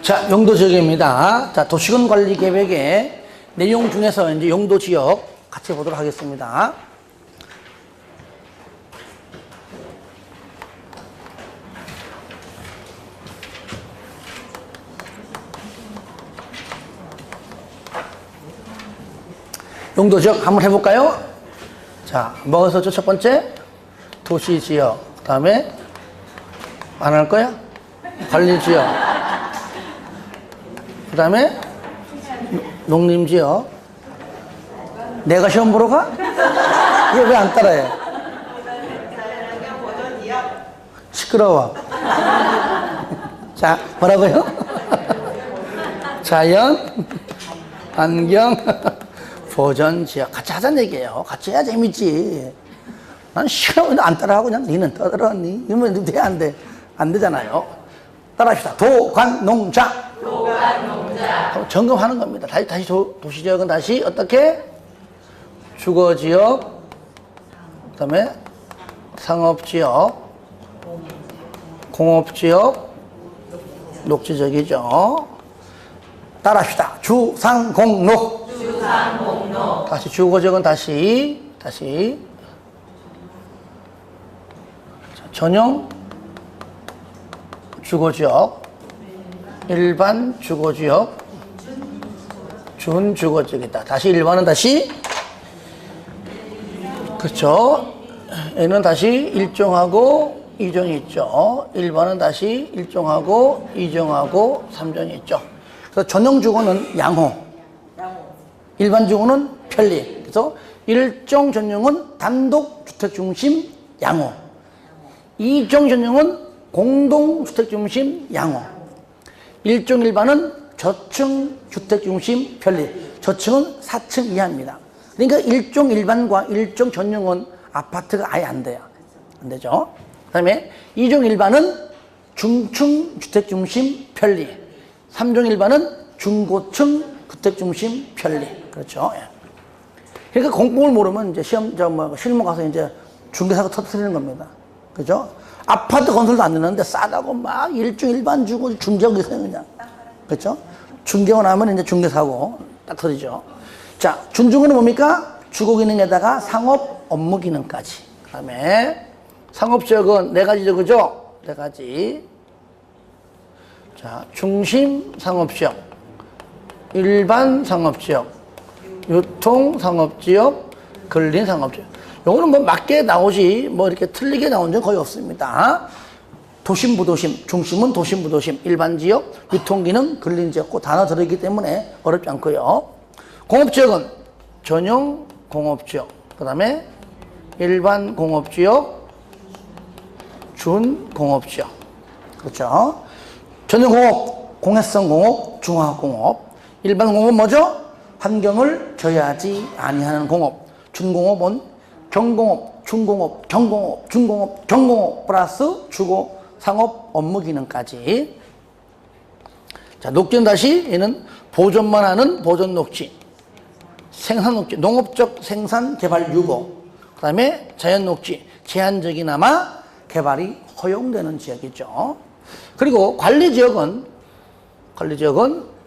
자, 용도 지역입니다. 자, 도시군 관리 계획의 내용 중에서 이제 용도 지역 같이 보도록 하겠습니다. 용도 지역 한번 해볼까요? 자, 뭐가 있었죠? 첫 번째, 도시 지역. 그 다음에, 안 할 거야? 관리 지역. 그 다음에, 농림 지역. 내가 시험 보러 가? 이거 왜 안 따라해? 시끄러워. 자, 뭐라고요? 자연, 환경, 보전 지역. 같이 하자는 얘기예요. 같이 해야 재밌지. 난 싫어. 안 따라하고 그냥 니는 떠들었니? 이러면 돼, 안 돼? 안 되잖아요. 따라합시다. 도관농자. 도관농자. 점검하는 겁니다. 다시 도시지역은 다시 어떻게? 주거지역, 그 다음에 상업지역, 공업지역, 녹지지역이죠. 따라합시다. 주상공록. 주상공록. 다시 주거지역은 다시. 전용 주거지역, 일반 주거지역, 준주거지역이다. 다시 일반은 다시. 그렇죠. 얘는 다시 일종하고 이종이 있죠. 일반은 다시 일종하고 이종하고 삼종이 있죠. 그래서 전용 주거는 양호, 일반 주거는 편리. 그래서 일종 전용은 단독 주택 중심 양호, 이종 전용은 공동 주택 중심 양호, 일종 일반은 저층 주택 중심 편리. 저층은 4층 이하입니다. 그러니까 일종 일반과 일종 전용은 아파트가 아예 안 돼요. 안 되죠. 그 다음에 이종 일반은 중층 주택 중심 편리, 3종 일반은 중고층 주택 중심 편리. 그렇죠. 예. 그러니까 공공을 모르면 이제 실무 가서 이제 중개사가 터뜨리는 겁니다. 그죠? 아파트 건설도 안 되는데 싸다고 막 일종 일반 주고 중개하고 있어요, 그냥. 그렇죠? 중개하고 나면 이제 중개사고 딱 터지죠. 자, 준주거는 뭡니까? 주거 기능에다가 상업 업무 기능까지. 그 다음에 상업지역은 4가지죠, 그죠? 4가지. 자, 중심 상업지역, 일반 상업지역, 유통 상업지역, 근린 상업지역. 요거는 뭐 맞게 나오지 뭐 이렇게 틀리게 나온 적은 거의 없습니다. 도심, 부도심, 중심은 도심, 부도심, 일반 지역, 유통기능, 근린 지역, 그 단어 들어있기 때문에 어렵지 않고요. 공업지역은 전용 공업지역, 그 다음에 일반 공업지역, 준공업지역. 그렇죠. 전용 공업, 공해성 공업, 중화학 공업. 일반 공업은 뭐죠? 환경을 저해하지 아니하는 공업. 준공업은 경공업, 중공업, 경공업, 중공업, 경공업 플러스 주거 상업 업무 기능까지. 자, 녹지는 다시 얘는 보존만 하는 보존 녹지, 생산 녹지, 농업적 생산 개발 유보, 그 다음에 자연 녹지, 제한적이나마 개발이 허용되는 지역이죠. 그리고 관리 지역은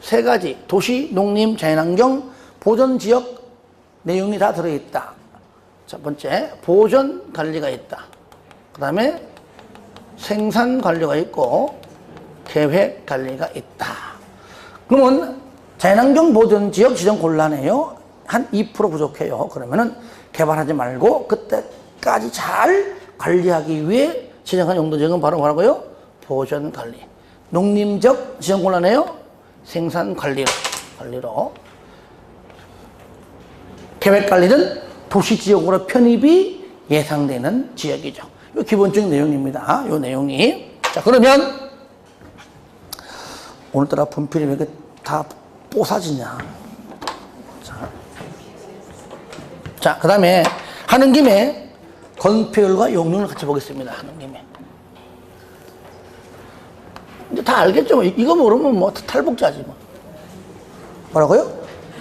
3가지, 도시, 농림, 자연환경, 보존 지역 내용이 다 들어있다. 첫 번째, 보존 관리가 있다. 그 다음에 생산 관리가 있고, 계획 관리가 있다. 그러면 자연환경 보존 지역 지정 곤란해요. 한 2% 부족해요. 그러면은 개발하지 말고 그때까지 잘 관리하기 위해 지정한 용도 지역은 바로 뭐라고요? 보존 관리. 농림적 지정 곤란해요. 생산 관리로. 계획 관리는 도시 지역으로 편입이 예상되는 지역이죠. 이 기본적인 내용입니다. 이 내용이. 자, 그러면 오늘따라 분필이 왜 이렇게 다 뽀사지냐. 자, 그 다음에 하는 김에 건폐율과 용률을 같이 보겠습니다. 하는 김에. 이제 다 알겠죠? 뭐. 이거 모르면 뭐 탈북자지 뭐. 뭐라고요?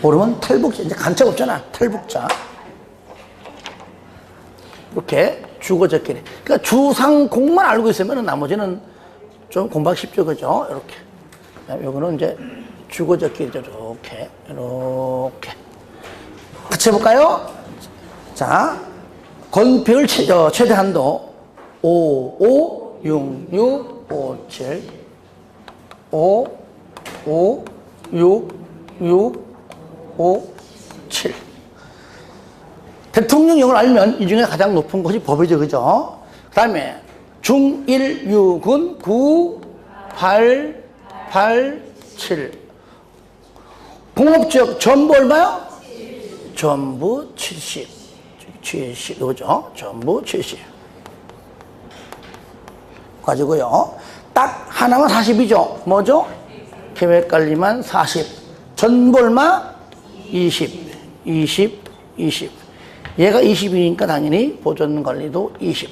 모르면 탈북자. 이제 간책 없잖아. 탈북자. 이렇게 주거적끼리. 그러니까 주상공만 알고 있으면 나머지는 좀 공부하기 쉽죠. 그죠? 이렇게. 요거는 이제 주거 적기죠. 이렇게. 같이 해볼까요? 자, 권폐율 최대 한도 5, 6, 6, 5, 7. 5, 5, 6, 6, 5, 7. 대통령령을 알면 이 중에 가장 높은 것이 법이죠. 그죠? 그 다음에 중, 1, 6은 9, 8, 8, 7. 공업지역 전부 얼마요? 전부 70. 70. 이거죠? 전부 70. 가지고요. 딱 하나만 40이죠. 뭐죠? 계획관리만 40. 전부 얼마? 20. 20. 20. 얘가 20이니까 당연히 보존관리도 20.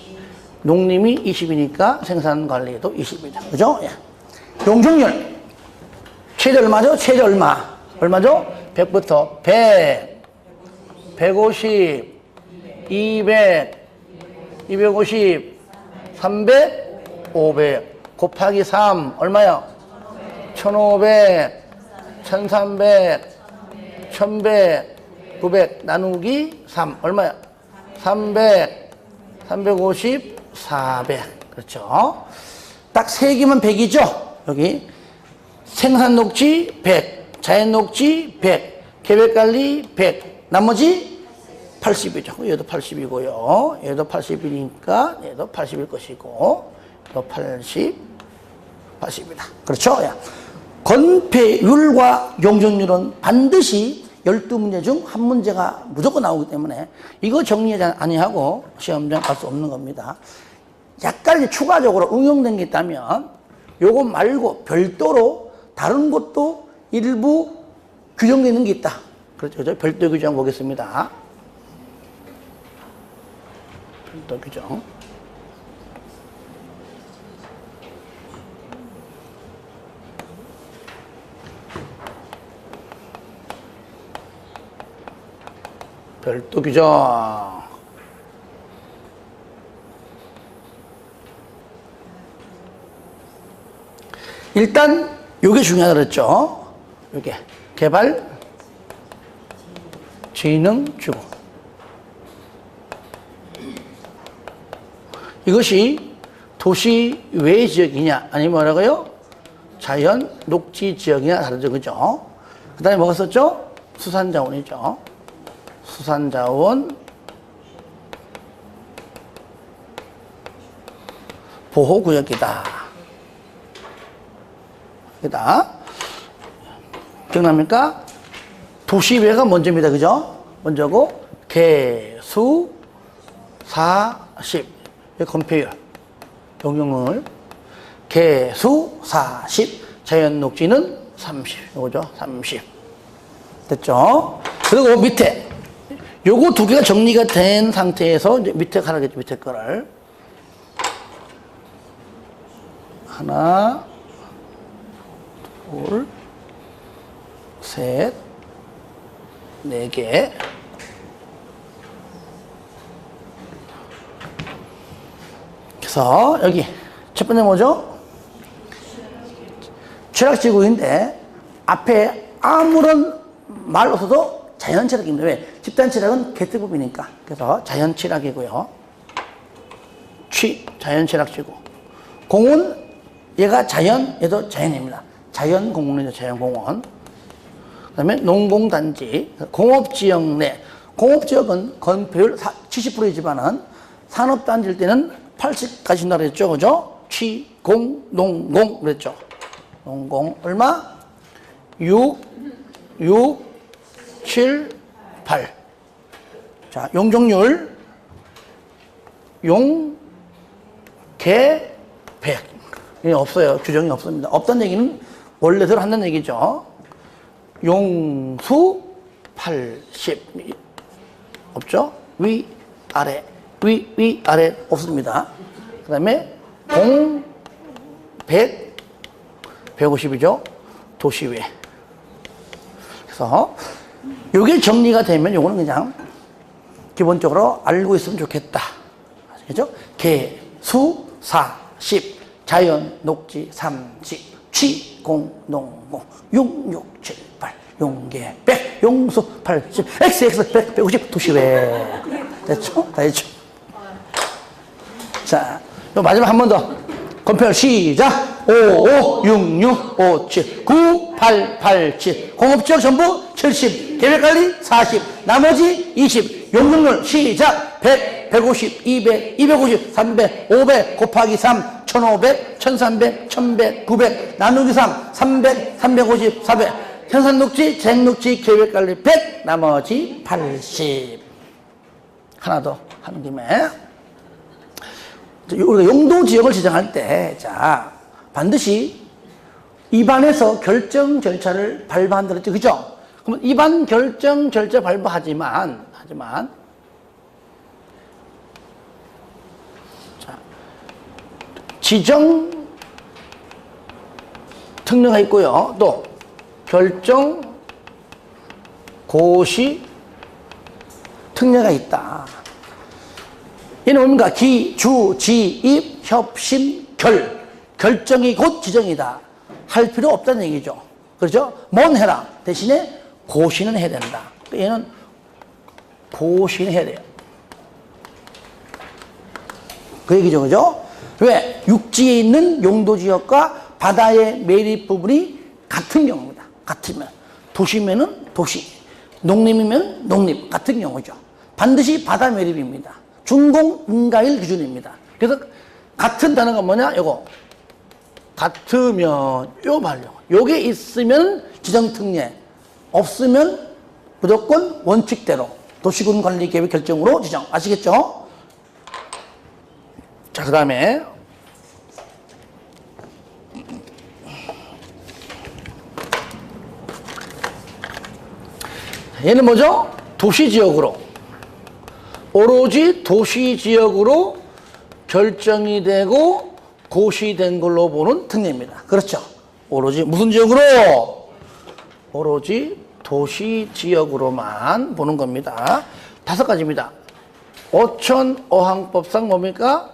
농림이 20이니까 생산관리도 20이죠. 그죠? 예. 용적률. 최대 얼마죠? 최대 얼마? 얼마죠? 100부터 100, 150, 200, 250, 300, 500 곱하기 3 얼마요? 1500, 1300, 1100, 900 나누기 3 얼마요? 300, 350, 400. 그렇죠? 딱 3개만 100이죠? 여기 생산 녹지 100, 자연 녹지 100, 계획관리 100, 나머지 80이죠. 얘도 80이고요. 얘도 80이니까 얘도 80일 것이고, 얘도 80, 80이다. 그렇죠? 건폐율과 용적률은 반드시 12문제 중 한 문제가 무조건 나오기 때문에 이거 정리 아니하고 시험장 갈 수 없는 겁니다. 약간 이제 추가적으로 응용된 게 있다면 요거 말고 별도로 다른 것도 일부 규정되어 있는 게 있다. 그렇죠? 별도 규정 보겠습니다. 별도 규정. 별도 규정. 일단 요게 중요하다 그랬죠. 요게 개발 진흥주거. 이것이 도시 외 지역이냐 아니면 뭐라고요? 자연 녹지 지역이냐 다르죠. 그죠? 그 다음에 뭐가 썼죠? 수산자원이죠. 수산자원 보호구역이다. 여기다. 기억납니까? 도시외가 먼저입니다. 그죠? 먼저고, 개수 40. 건폐율. 용적률. 개수 40. 자연 녹지는 30. 이거죠? 30. 됐죠? 그리고 밑에. 요거 두 개가 정리가 된 상태에서 이제 밑에 가라겠죠. 밑에 거를. 하나, 둘, 셋, 네 개. 그래서 여기 첫 번째 뭐죠? 취락지구인데 앞에 아무런 말 없어도 자연취락입니다. 왜? 집단취락은 개특법이니까. 그래서 자연취락이고요. 자연취락지구. 공은 얘가 자연, 얘도 자연입니다. 자연공원이죠. 자연공원. 그 다음에 농공단지, 공업지역 내. 공업지역은 건폐율 70%이지만은 산업단지일 때는 80까지 준다고 그랬죠. 그죠? 취공, 농공 그랬죠. 농공 얼마? 6, 7, 8. 자, 용적률 개, 100. 이게 없어요. 규정이 없습니다. 없다는 얘기는 원래대로 한다는 얘기죠. 용수 80. 없죠? 위, 아래. 위, 아래 없습니다. 그 다음에 공 100, 150이죠. 도시외. 그래서 요게 정리가 되면 요거는 그냥 기본적으로 알고 있으면 좋겠다. 아시겠죠? 개, 수, 40, 자연, 녹지, 30, 치공농공 6678 용계 100 용수 80 XX 100 150 도시회 됐죠? 다 됐죠? 자, 마지막 한 번 더 컴페어 시작 55 66 57 9 8 8 7 공업지역 전부 70 계획관리 40 나머지 20 용적률 시작 100 150 200 250 300 500 곱하기 3 1500 1300 1100 900 나누기 3 300 350 400 현산녹지 쟁녹지 계획관리 100 나머지 80 하나 더 하는 김에 우리가 용도지역을 지정할 때, 자, 반드시 입안에서 결정 절차를 밟아한다 그랬죠. 그죠? 그러면 입안 결정 절차 밟아하지만, 자, 지정 특례가 있고요. 또, 결정 고시 특례가 있다. 얘는 뭡니까? 기, 주, 지, 입, 협심, 결. 결정이 곧 지정이다. 할 필요 없다는 얘기죠. 그렇죠? 뭔 해라. 대신에 고시는 해야 된다. 얘는 고시는 해야 돼요. 그 얘기죠. 그죠? 왜? 육지에 있는 용도지역과 바다의 매립 부분이 같은 경우입니다. 같으면. 도시면은 도시. 농림이면 농림. 같은 경우죠. 반드시 바다 매립입니다. 준공 인가일 기준입니다. 그래서 같은 단어가 뭐냐? 요거 같으면 요 말요. 요게 있으면 지정특례, 없으면 무조건 원칙대로 도시군관리계획 결정으로 지정. 아시겠죠? 자, 그 다음에 얘는 뭐죠? 도시지역으로 오로지 도시지역으로 결정이 되고 고시된 걸로 보는 특례입니다. 그렇죠? 오로지 무슨 지역으로? 오로지 도시지역으로만 보는 겁니다. 5가지입니다. 어촌 어항법상 뭡니까?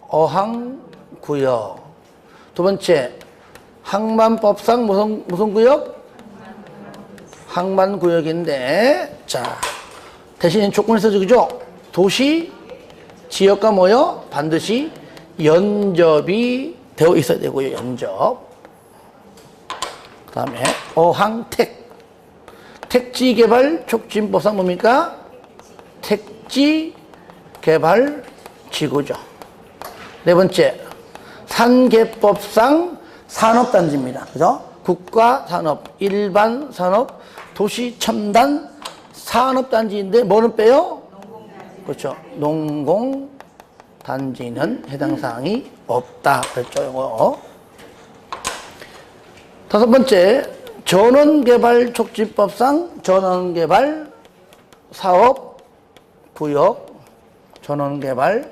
어항구역. 두 번째, 항만법상 무슨 구역? 항만구역인데, 자, 대신 조건이 써져, 그죠? 도시, 지역과 뭐요? 반드시 연접이 되어 있어야 되고요, 연접. 그 다음에 어항택. 택지개발 촉진법상 뭡니까? 택지개발지구죠. 네 번째, 산계법상 산업단지입니다. 그죠? 국가산업, 일반산업, 도시첨단 산업단지인데 뭐는 빼요? 그렇죠. 농공단지는 해당 사항이 없다. 그랬죠. 이거. 5번째, 전원개발촉진법상 전원개발 사업구역, 전원개발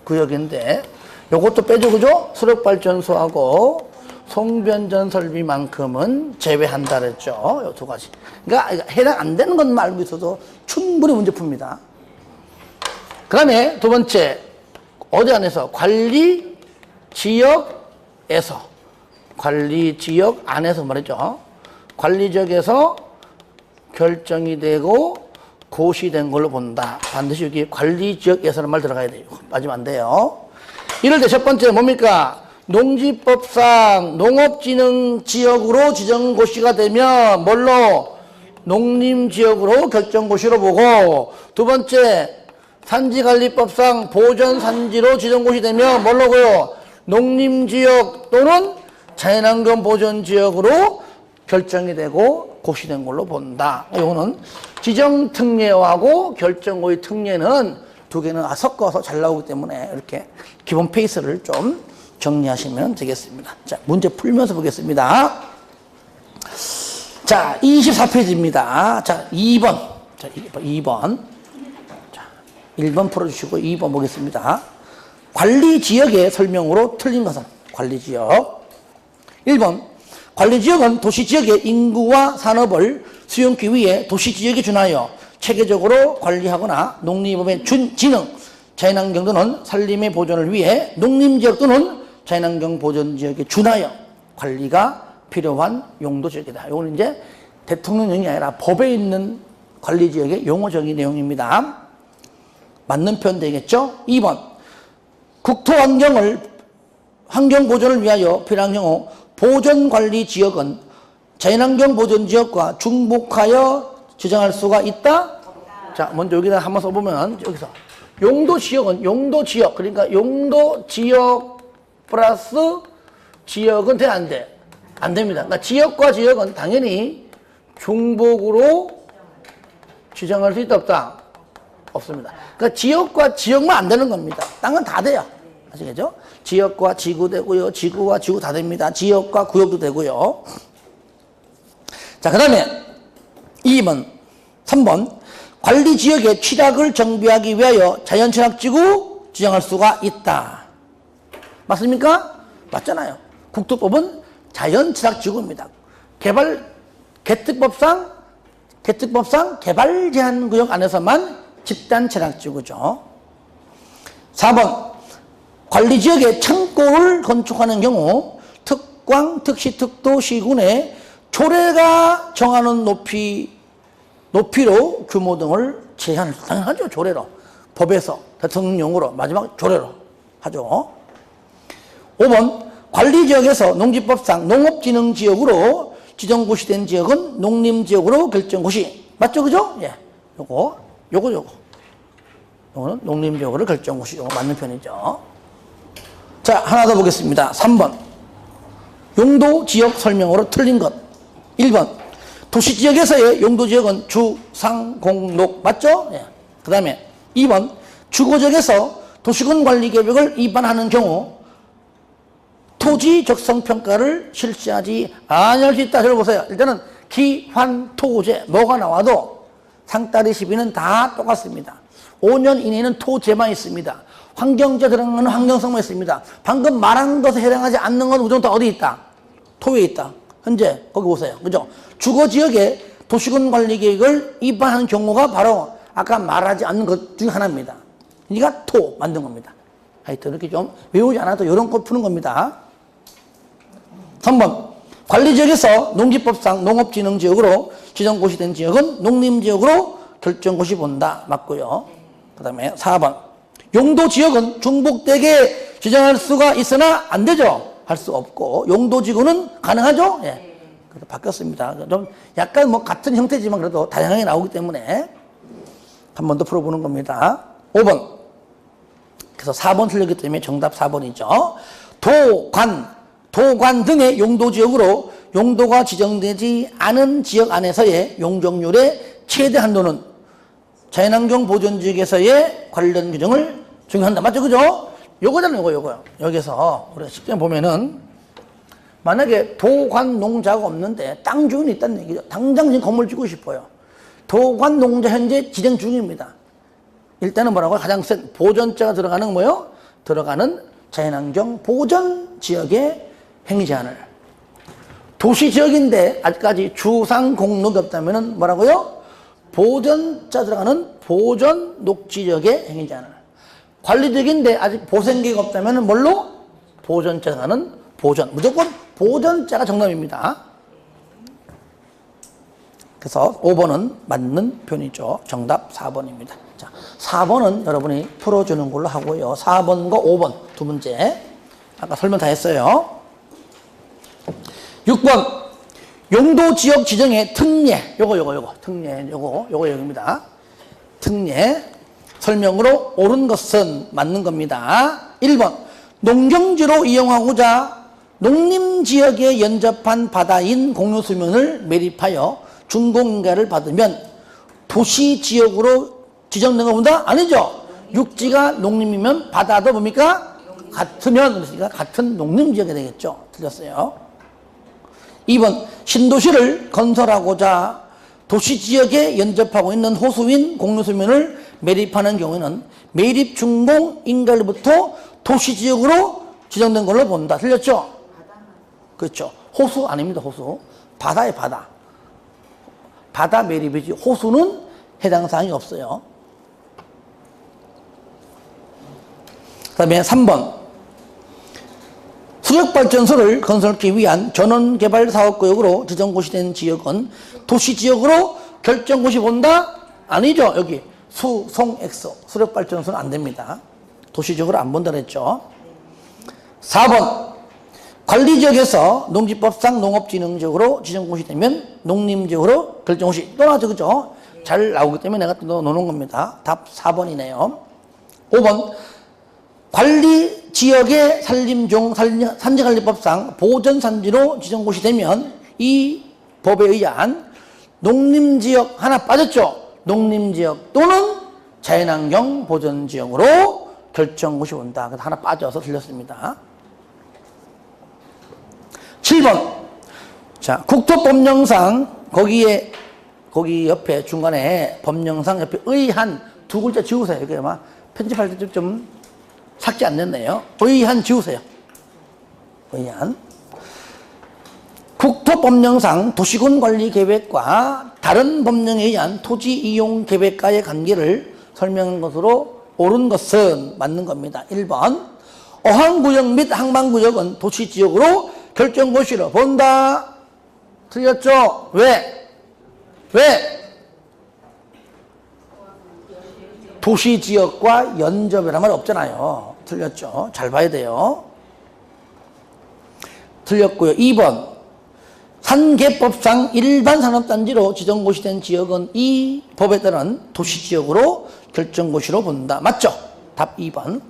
예정구역인데 요것도 빼죠. 그죠? 수력발전소하고 송변전 설비만큼은 제외한다 그랬죠. 요 2가지. 그러니까 해당 안 되는 것만 알고 있어도 충분히 문제 풉니다. 그 다음에 2번째, 어디 안에서? 관리지역 안에서 말이죠. 관리지역에서 결정이 되고 고시된 걸로 본다. 반드시 여기 관리지역에서는 말 들어가야 돼요. 빠지면 안 돼요. 이럴 때 첫 번째 뭡니까? 농지법상 농업진흥지역으로 지정고시가 되면 뭘로? 농림지역으로 결정고시로 보고, 2번째, 산지관리법상 보전산지로 지정고시 되면 뭘로고요? 농림지역 또는 자연환경 보전지역으로 결정이 되고 고시된 걸로 본다. 이거는 지정특례하고 결정고의 특례는 2개는 섞어서 잘 나오기 때문에 이렇게 기본 페이스를 좀 정리하시면 되겠습니다. 자, 문제 풀면서 보겠습니다. 자, 24페이지입니다. 자, 2번. 자, 2번. 자, 1번 풀어주시고 2번 보겠습니다. 관리지역의 설명으로 틀린 것은? 관리지역. 1번. 관리지역은 도시지역의 인구와 산업을 수용기 위해 도시지역에 준하여 체계적으로 관리하거나 농림법의 준진흥, 자연환경 또는 산림의 보존을 위해 농림지역 또는 자연환경 보전 지역에 준하여 관리가 필요한 용도 지역이다. 이거는 이제 대통령령이 아니라 법에 있는 관리 지역의 용어적인 내용입니다. 맞는 표현 되겠죠? 2번. 환경 보존을 위하여 필요한 경우 보전 관리 지역은 자연환경 보전 지역과 중복하여 지정할 수가 있다? 자, 먼저 여기다 한번 써보면, 여기서. 용도 지역은 용도 지역, 그러니까 용도 지역 플러스 지역은 돼, 안 돼? 안 됩니다. 그러니까 지역과 지역은 당연히 중복으로 지정할 수 있다, 없다? 없습니다. 그러니까 지역과 지역만 안 되는 겁니다. 땅은 다 돼요. 아시겠죠? 지역과 지구 되고요. 지구와 지구 다 됩니다. 지역과 구역도 되고요. 자, 그 다음에 3번. 관리 지역의 취락을 정비하기 위하여 자연취락지구 지정할 수가 있다. 맞습니까? 맞잖아요. 국토법은 자연취락지구입니다. 개특법상 개발 제한 구역 안에서만 집단 취락지구죠. 4번. 관리 지역에 창고를 건축하는 경우 특광, 특시, 특도, 시군의 조례가 정하는 높이로 규모 등을 제한을 당연하죠. 조례로. 법에서 대통령령으로 마지막 조례로 하죠. 5번. 관리지역에서 농지법상 농업진흥지역으로 지정고시된 지역은 농림지역으로 결정고시. 맞죠? 그죠? 예. 요거는 농림지역으로 결정고시. 요거 맞는 편이죠. 자, 하나 더 보겠습니다. 3번. 용도 지역 설명으로 틀린 것. 1번. 도시지역에서의 용도지역은 주, 상, 공, 녹. 맞죠? 예. 그 다음에 2번. 주거지역에서 도시군 관리 계획을 위반하는 경우 토지 적성평가를 실시하지 아니할 수 있다. 들어보세요. 일단은 기환토제 뭐가 나와도 상따리 시비는 다 똑같습니다. 5년 이내에는 토제만 있습니다. 환경제 들어간 건 환경성만 있습니다. 방금 말한 것에 해당하지 않는 건 우선 다 어디 있다? 토에 있다. 현재 거기 보세요. 그죠? 주거지역에 도시군 관리 계획을 위반하는 경우가 바로 아까 말하지 않는 것 중에 하나입니다. 그러니까 토 만든 겁니다. 하여튼 이렇게 좀 외우지 않아도 이런 거 푸는 겁니다. 3번. 관리지역에서 농지법상 농업진흥지역으로 지정고시된 지역은 농림지역으로 결정고시 본다. 맞고요. 그 다음에 4번. 용도지역은 중복되게 지정할 수가 있으나 안 되죠. 할 수 없고 용도지구는 가능하죠. 예. 그래서 바뀌었습니다. 좀 약간 뭐 같은 형태지만 그래도 다양하게 나오기 때문에 한 번 더 풀어보는 겁니다. 5번. 그래서 4번 틀렸기 때문에 정답 4번이죠. 도관 등의 용도지역으로 용도가 지정되지 않은 지역 안에서의 용적률의 최대 한도는 자연환경 보존지역에서의 관련 규정을 적용한다. 맞죠? 그죠? 요거잖아요. 요거요. 여기서 우리가 실제 보면은 만약에 도관농자가 없는데 땅 주인이 있다는 얘기죠. 당장 지금 건물 짓고 싶어요. 도관농자 현재 진행 중입니다. 일단은 뭐라고요? 가장 센 보전자가 들어가는 뭐요? 들어가는 자연환경 보전지역의 행위제한을. 도시지역인데 아직까지 주상공록이 없다면은 뭐라고요? 보전자 들어가는 보전녹지역의 행위제한을. 관리지역인데 아직 보생계가 없다면은 뭘로? 보전자 들어가는 보전. 무조건 보전자가 정답입니다. 그래서 5번은 맞는 표현이죠. 정답 4번입니다. 자, 4번은 여러분이 풀어주는 걸로 하고요. 4번과 5번 두 문제. 아까 설명 다 했어요. 6번. 용도 지역 지정의 특례. 특례. 요거 여기입니다. 특례. 설명으로 옳은 것은 맞는 겁니다. 1번. 농경지로 이용하고자 농림지역에 연접한 바다인 공유수면을 매립하여 준공인가를 받으면 도시지역으로 지정된 것보다 아니죠. 육지가 농림이면 바다도 뭡니까? 같으면, 그러니까 같은 농림지역이 되겠죠. 틀렸어요. 2번. 신도시를 건설하고자 도시지역에 연접하고 있는 호수인 공유수면을 매립하는 경우에는 매립 준공 인가로부터 도시지역으로 지정된 걸로 본다. 틀렸죠? 그렇죠. 호수 아닙니다. 호수. 바다에 바다. 바다 매립이지 호수는 해당 사항이 없어요. 그 다음에 3번. 수력발전소를 건설하기 위한 전원개발사업구역으로 지정고시된 지역은 도시지역으로 결정고시 본다? 아니죠. 여기 수, 송, 엑소 수력발전소는 안 됩니다. 도시지역으로 안 본다 그랬죠. 4번 관리지역에서 농지법상 농업진흥지역으로 지정고시되면 농림지역으로 결정고시 또 나왔죠. 그죠? 잘 나오기 때문에 내가 또 놓는 겁니다. 답 4번이네요. 5번 관리지역의 산림종 산지관리법상 보전산지로 지정고시되면 이 법에 의한 농림지역 하나 빠졌죠. 농림지역 또는 자연환경 보전지역으로 결정고시 온다. 그래서 하나 빠져서 틀렸습니다. 7번 자 국토법령상 거기 옆에 중간에 법령상 옆에 의한 두 글자 지우세요. 이게 아마 편집할 때 좀 삭제 안 됐네요. 의한 지우세요. 의한 국토법령상 도시군관리계획과 다른 법령에 의한 토지이용계획과의 관계를 설명한 것으로 옳은 것은 맞는 겁니다. 1번 어항구역 및 항만구역은 도시지역으로 결정고시로 본다. 틀렸죠? 왜? 도시지역과 연접이란 말 없잖아요. 틀렸죠? 잘 봐야 돼요. 틀렸고요. 2번 산계법상 일반 산업단지로 지정고시된 지역은 이 법에 따른 도시지역으로 결정고시로 본다. 맞죠? 답 2번.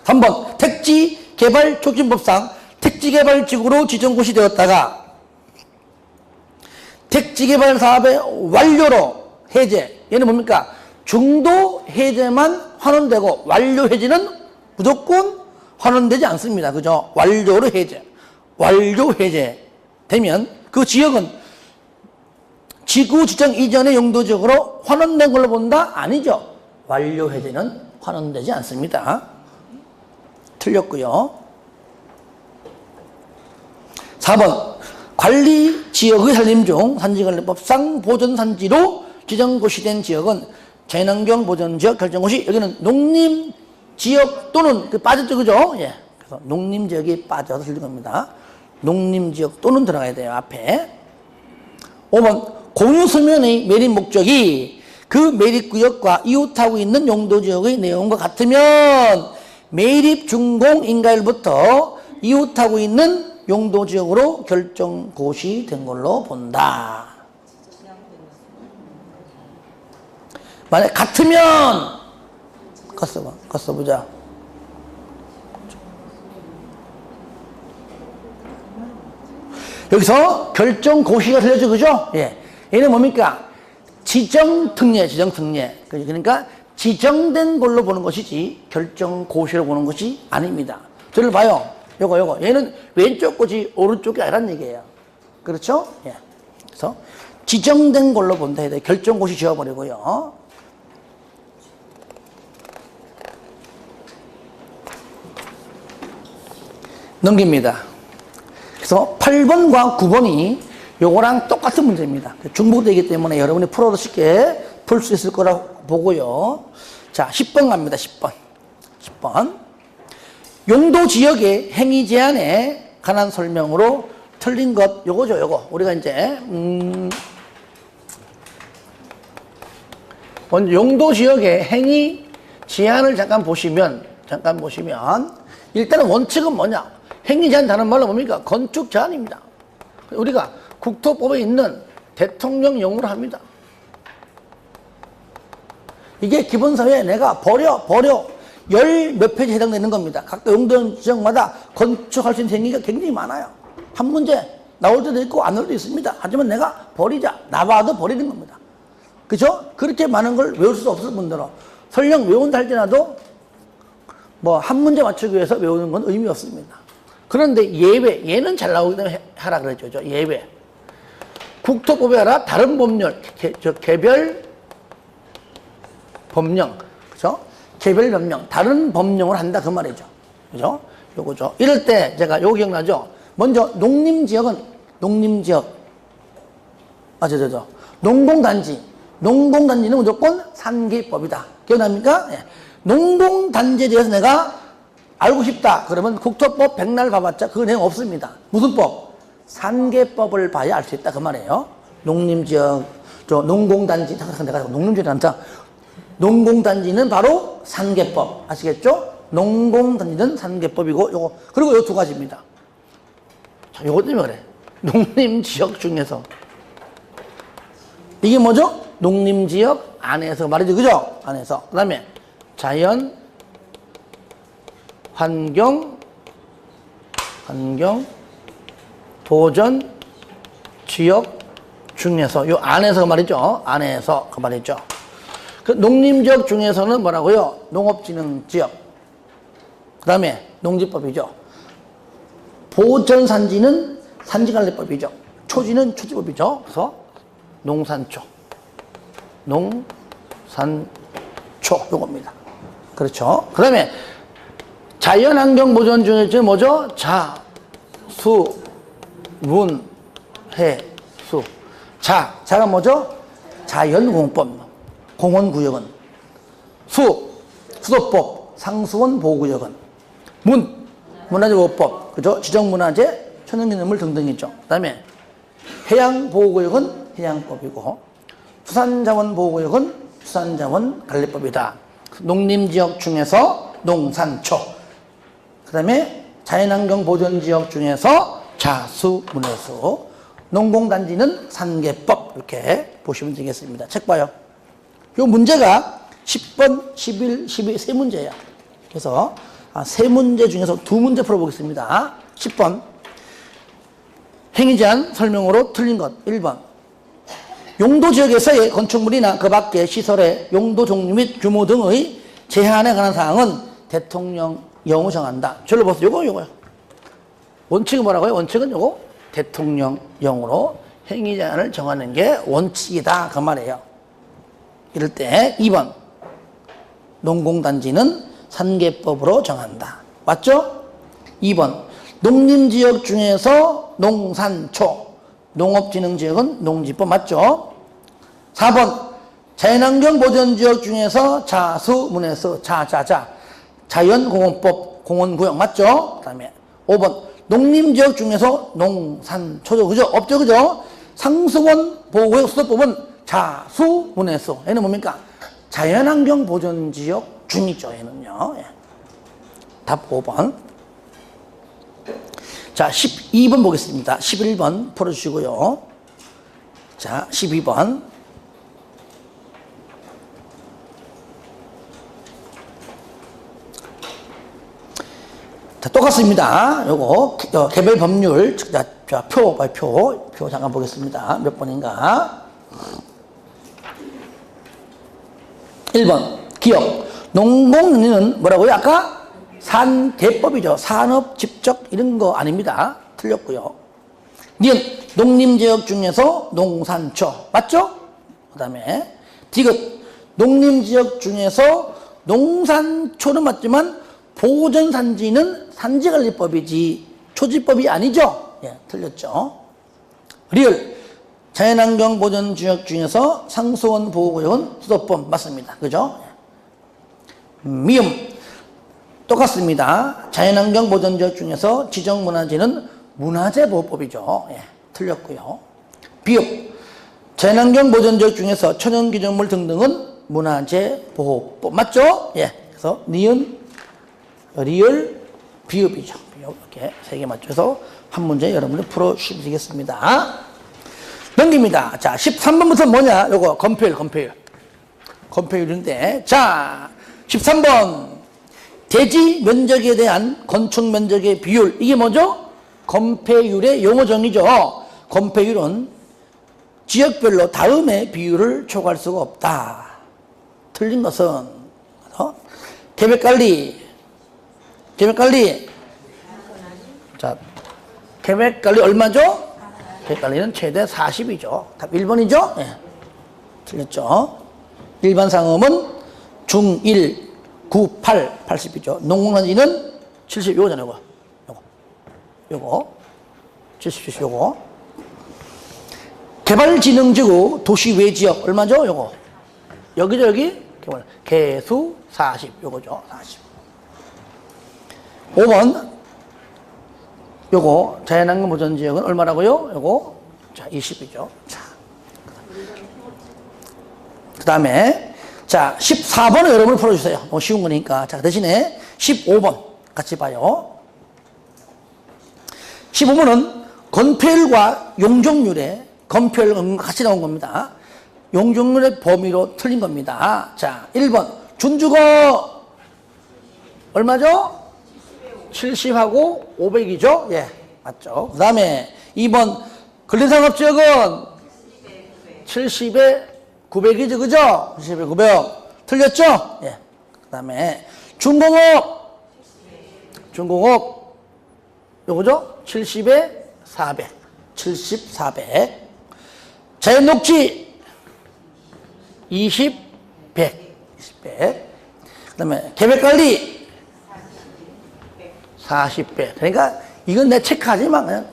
3번 택지개발촉진법상 택지개발지구로 지정고시 되었다가 택지개발 사업의 완료로 해제. 얘는 뭡니까? 중도 해제만 환원되고 완료 해제는 무조건 환원되지 않습니다. 그죠? 완료로 해제. 완료 해제 되면 그 지역은 지구 지정 이전의 용도지역으로 환원된 걸로 본다? 아니죠. 완료 해제는 환원되지 않습니다. 틀렸고요. 4번 관리지역의 산림중 산지관리법상 보전산지로 지정고시된 지역은 자연환경 보전지역 결정고시. 여기는 농림지역 또는 빠졌죠. 그죠? 예. 그래서 농림지역이 빠져서 틀린 겁니다. 농림지역 또는 들어가야 돼요. 앞에. 5번 공유수면의 매립 목적이 그 매립구역과 이웃하고 있는 용도지역의 내용과 같으면 매립준공인가일부터 이웃하고 있는 용도지역으로 결정고시된 걸로 본다. 만약 같으면 써보자. 여기서 결정고시가 틀렸죠. 그죠? 예. 얘는 뭡니까? 지정특례. 그러니까 지정된 걸로 보는 것이지 결정고시로 보는 것이 아닙니다. 저를 봐요. 요거. 얘는 왼쪽 것이 오른쪽이 아니란 얘기예요. 그렇죠? 예. 그래서 지정된 걸로 본다 해야 돼. 결정고시 지워버리고요. 넘깁니다. 그래서 8번과 9번이 요거랑 똑같은 문제입니다. 중복되기 때문에 여러분이 풀어도 쉽게 풀 수 있을 거라고 보고요. 자, 10번 갑니다. 10번. 용도 지역의 행위 제한에 관한 설명으로 틀린 것, 요거죠, 요거. 우리가 이제, 먼저 용도 지역의 행위 제한을 잠깐 보시면, 일단은 원칙은 뭐냐? 행위 제한 다른 말로 뭡니까? 건축 제한입니다. 우리가 국토법에 있는 대통령령으로 합니다. 이게 기본사회에 내가 버려 열 몇 페이지 해당되는 겁니다. 각각 용도 지역마다 건축할 수 있는 행위가 굉장히 많아요. 한 문제 나올 때도 있고 안 나올 때도 있습니다. 하지만 내가 버리자. 나봐도 버리는 겁니다. 그죠? 그렇게 많은 걸 외울 수 없을 분들은 설령 외운다 할지라도 뭐 한 문제 맞추기 위해서 외우는 건 의미 없습니다. 그런데 예외, 얘는 잘 나오기 때문에 하라 그랬죠. 예외. 국토법에 따라 다른 법령, 개별 법령, 그죠? 개별 법령, 다른 법령을 한다 그 말이죠. 그죠? 요거죠. 이럴 때 제가 요거 기억나죠? 먼저 농림지역은 농림지역. 농공단지. 농공단지는 무조건 산계법이다. 기억납니까? 예. 농공단지에 대해서 내가 알고 싶다. 그러면 국토법 백날 봐봤자 그 내용 없습니다. 무슨 법? 산계법을 봐야 알 수 있다. 그 말이에요. 농림지역, 농공단지, 내가 농림지역이란다. 농공단지는 바로 산계법. 아시겠죠? 농공단지는 산계법이고, 요거, 그리고 요 두 가지입니다. 자, 요거 때문에 그래. 농림지역 중에서. 이게 뭐죠? 농림지역 안에서 말이죠. 그죠? 안에서. 그 다음에 자연, 환경, 보전, 지역 중에서, 요 안에서 말이죠. 안에서 그 말이죠. 그 농림지역 중에서는 뭐라고요? 농업진흥지역. 그 다음에 농지법이죠. 보전산지는 산지관리법이죠. 초지는 초지법이죠. 그래서 농산초. 요겁니다. 그렇죠. 그 다음에 자연환경보전 중에 뭐죠? 자, 수, 문, 해, 수. 자가 뭐죠? 자연공법, 공원구역은. 수도법, 상수원 보호구역은. 문화재보호법, 그죠? 지정문화재, 천연기념물 등등이죠. 그 다음에 해양보호구역은 해양법이고, 수산자원보호구역은 수산자원관리법이다. 농림지역 중에서 농산초. 그 다음에 자연환경보전지역 중에서 자수, 문해수. 농공단지는 산계법. 이렇게 보시면 되겠습니다. 책 봐요. 이 문제가 10번, 11, 12, 세 문제예요. 그래서 세 문제 중에서 두 문제 풀어보겠습니다. 10번. 행위 제한 설명으로 틀린 것. 1번. 용도지역에서의 건축물이나 그 밖의 시설의 용도 종류 및 규모 등의 제한에 관한 사항은 대통령령으로 정한다. 저를 보세요. 요거요. 원칙은 뭐라고요? 원칙은 요거 대통령령으로 행위 제한을 정하는 게 원칙이다. 그 말이에요. 이럴 때 2번. 농공단지는 산계법으로 정한다. 맞죠? 2번. 농림지역 중에서 농산초. 농업진흥지역은 농지법 맞죠? 4번. 자연환경보전지역 중에서 자수, 문해수, 자연공원법, 공원구역 맞죠? 그 다음에 5번. 농림지역 중에서 농산초죠. 그죠? 없죠? 그죠? 상수원 보호구역 수도법은 자수, 문해수. 얘는 뭡니까? 자연환경보전지역 중이죠. 얘는요. 예. 답 5번. 자, 12번 보겠습니다. 11번 풀어주시고요. 자, 12번. 자, 똑같습니다. 요거, 개별 법률, 자, 표 잠깐 보겠습니다. 몇 번인가. 1번, 기억. 농공리는 뭐라고요? 아까? 산계법이죠. 산업, 집적, 이런 거 아닙니다. 틀렸고요. 니은, 농림지역 중에서 농산초. 맞죠? 그 다음에, 디귿, 농림지역 중에서 농산초는 맞지만, 보전산지는 산지관리법이지, 초지법이 아니죠? 예, 틀렸죠. 리을, 자연환경보전지역 중에서 상수원 보호구역은 수도법 맞습니다. 그죠? 미음, 똑같습니다. 자연환경보전지역 중에서 지정문화재는 문화재보호법이죠. 예, 틀렸고요. 비읍, 자연환경보전지역 중에서 천연기념물 등등은 문화재보호법 맞죠? 예, 그래서 니은, 리을, 비읍이죠. 이렇게 세 개 맞춰서 한 문제 여러분들 풀어주시면 되겠습니다. 넘깁니다. 자, 13번부터 뭐냐? 요거 건폐율인데, 자, 13번. 대지 면적에 대한 건축 면적의 비율. 이게 뭐죠? 건폐율의 용어정의죠. 건폐율은 지역별로 다음의 비율을 초과할 수가 없다. 틀린 것은 계획관리. 자, 계획관리 얼마죠? 계획관리는 최대 40이죠. 답 1번이죠? 예. 틀렸죠. 일반 상업은 중 1, 9, 8, 80이죠. 농공단지는 70, 요거잖아요, 요거. 70, 요거. 개발진흥지구 도시외지역, 얼마죠? 요거. 여기죠, 여기? 개수 40, 요거죠, 40. 5번 요거 자연환경 보전 지역은 얼마라고요? 요거 자 20이죠. 자, 그 다음에 자 14번을 여러분이 풀어주세요. 뭐 쉬운 거니까. 자 대신에 15번 같이 봐요. 15번은 건폐율과 용적률의 건폐율 같이 나온 겁니다. 용적률의 범위로 틀린 겁니다. 자 1번 준주거 얼마죠? 70하고 500이죠? 예, 맞죠. 그 다음에 2번 근린상업지역은 70에 900이죠, 그죠? 70에 900. 틀렸죠? 예. 그 다음에 중공업 요거죠? 70에 400. 70, 400. 자연녹지 20, 100. 20, 100. 그 다음에 계획관리 40배. 그러니까 이건 내 체크하지만 그냥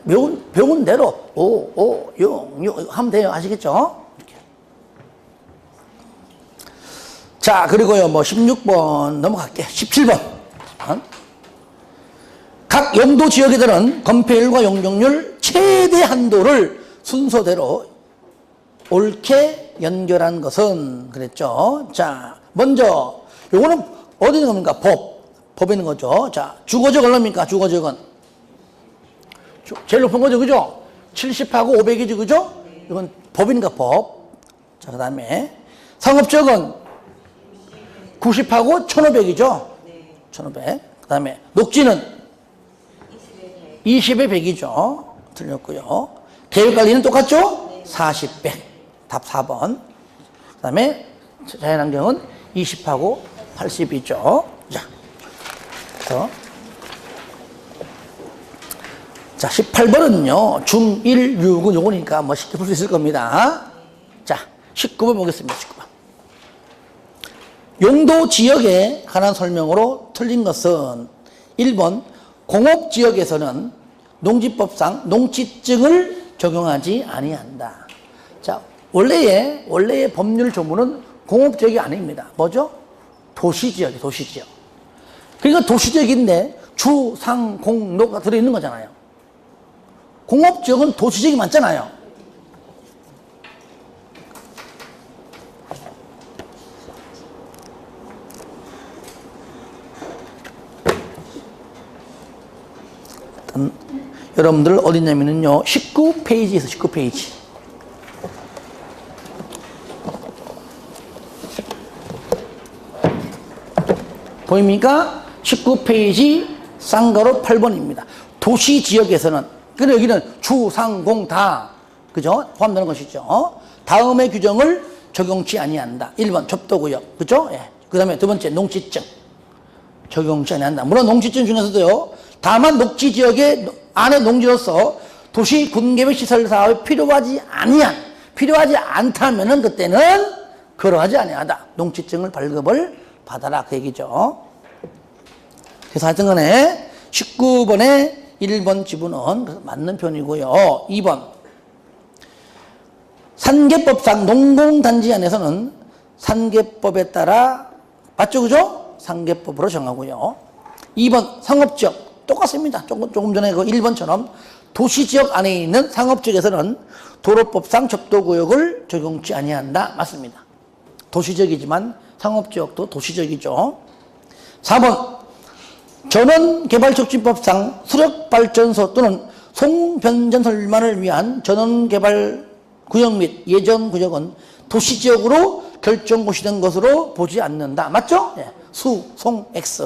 배운 대로 5, 6 하면 돼요. 아시겠죠? 이렇게. 자, 그리고요, 뭐 16번 넘어갈게. 17번. 각 용도 지역에들은 건폐율과 용적률 최대 한도를 순서대로 옳게 연결한 것은 그랬죠. 자, 먼저 요거는 어디 있는 겁니까? 법에 있는 거죠. 자, 주거지역 얼마입니까? 주거지역은 제일 높은 거죠, 그죠? 70하고 500이죠, 그죠? 이건 법인가 법. 자, 그 다음에 상업지역은 90하고 1500이죠. 1500. 그 다음에 녹지는 20에 100이죠. 틀렸고요. 계획관리는 똑같죠? 40, 100. 답 4번. 그 다음에 자연환경은 20하고 80이죠. 자, 18번은요, 중1, 6은 요거니까 뭐 쉽게 풀 수 있을 겁니다. 자, 19번 보겠습니다. 19번. 용도 지역에 관한 설명으로 틀린 것은 1번, 공업지역에서는 농지법상 농지증을 적용하지 아니한다. 자, 원래의 법률 조문은 공업지역이 아닙니다. 뭐죠? 도시지역이에요, 도시지역. 그러니까 도시지역인데 주, 상, 공, 노가 들어있는 거잖아요. 공업지역은 도시지역이 많잖아요. 여러분들 어디냐면요 19페이지에서 19페이지 보입니까? 19페이지 쌍가로 8번입니다. 도시지역에서는 그래 여기는 주, 상, 공 다 그죠? 포함되는 것이죠. 다음의 규정을 적용치 아니한다. 1번 접도구역 그죠? 예. 그 다음에 두 번째 농지증 적용치 아니한다. 물론 농지증 중에서도요 다만 녹지지역의 안에 농지로서 도시 군계획 시설 사업이 필요하지 않다면은 그때는 그러하지 아니하다. 농지증을 발급을 받아라 그 얘기죠. 그래서 하여튼 간에 19번에 1번 지분은 맞는 편이고요. 2번 산계법상 농공단지 안에서는 산계법에 따라 맞죠 그죠? 산계법으로 정하고요. 2번 상업지역 똑같습니다. 조금 전에 그 1번처럼 도시지역 안에 있는 상업지역에서는 도로법상 접도구역을 적용치 아니한다. 맞습니다. 도시지역이지만 상업지역도 도시지역이죠. 4번 전원개발촉진법상 수력발전소 또는 송변전설만을 위한 전원개발구역 및 예전구역은 도시지역으로 결정고시된 것으로 보지 않는다. 맞죠? 예. 수, 송, X.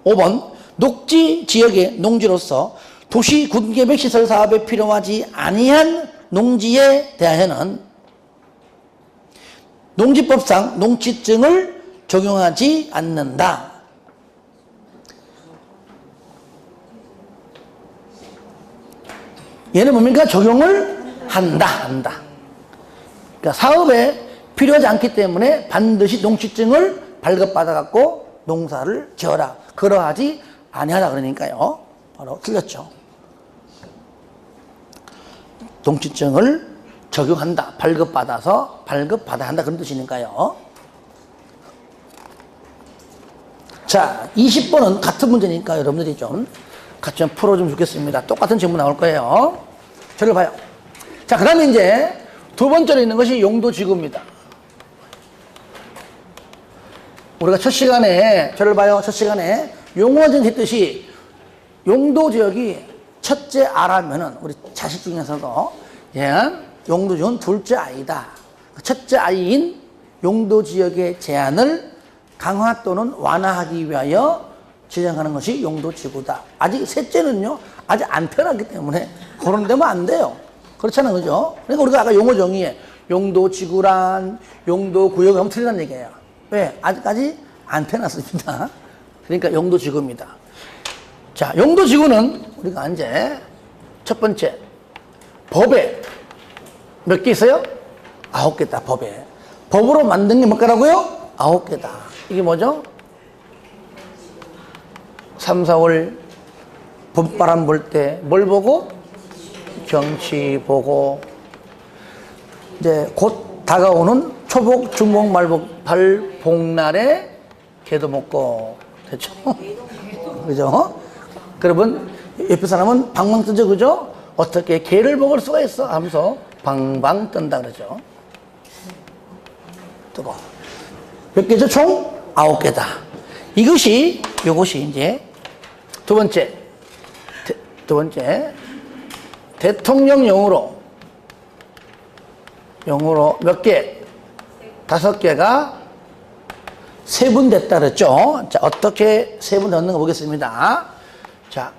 5번 녹지지역의 농지로서 도시 군계획 시설 사업에 필요하지 아니한 농지에 대하여는 농지법상 농지증을 적용하지 않는다. 얘는 뭡니까? 적용을 한다. 그러니까 사업에 필요하지 않기 때문에 반드시 농지증을 발급받아갖고 농사를 지어라. 그러하지 아니하다 그러니까요. 바로 틀렸죠. 농지증을 적용한다. 발급받아야 한다. 그런 뜻이니까요. 자, 자, 20번은 같은 문제니까 여러분들이 좀 같이 좀 풀어주면 좋겠습니다. 똑같은 질문 나올 거예요. 저를 봐요. 자, 그 다음에 이제 두 번째로 있는 것이 용도지구입니다. 우리가 첫 시간에, 저를 봐요. 첫 시간에 용어전 했듯이 용도지역이 첫째 아라면은 우리 자식 중에서도 얘는 용도지역은 둘째 아이다. 첫째 아이인 용도지역의 제한을 강화 또는 완화하기 위하여 지정하는 것이 용도지구다. 아직 셋째는요, 아직 안 태어났기 때문에 그런 데면 안 돼요. 그렇잖아요, 그죠? 그러니까 우리가 아까 용어 정의에 용도지구란, 용도구역 하면 틀리다는 얘기예요. 왜? 아직까지 안 태어났습니다. 그러니까 용도지구입니다. 자, 용도지구는 우리가 이제 첫 번째, 법에 몇 개 있어요? 9개다, 법에. 법으로 만든 게 몇 개라고요? 9개다. 이게 뭐죠? 3, 4월 봄바람 불 때 뭘 보고? 경치 보고. 이제 곧 다가오는 초복, 중복, 말복, 발복날에 개도 먹고. 됐죠? 그죠? 그러면 옆에 사람은 방방 뜨죠, 그죠? 어떻게 개를 먹을 수가 있어? 하면서 방방 뜬다 그러죠. 뜨고. 몇 개죠? 총 9개다. 이것이 이제 두 번째 대통령령으로 몇 개? 5개가 세분됐다 그랬죠. 자, 어떻게 세분됐는가 보겠습니다. 자,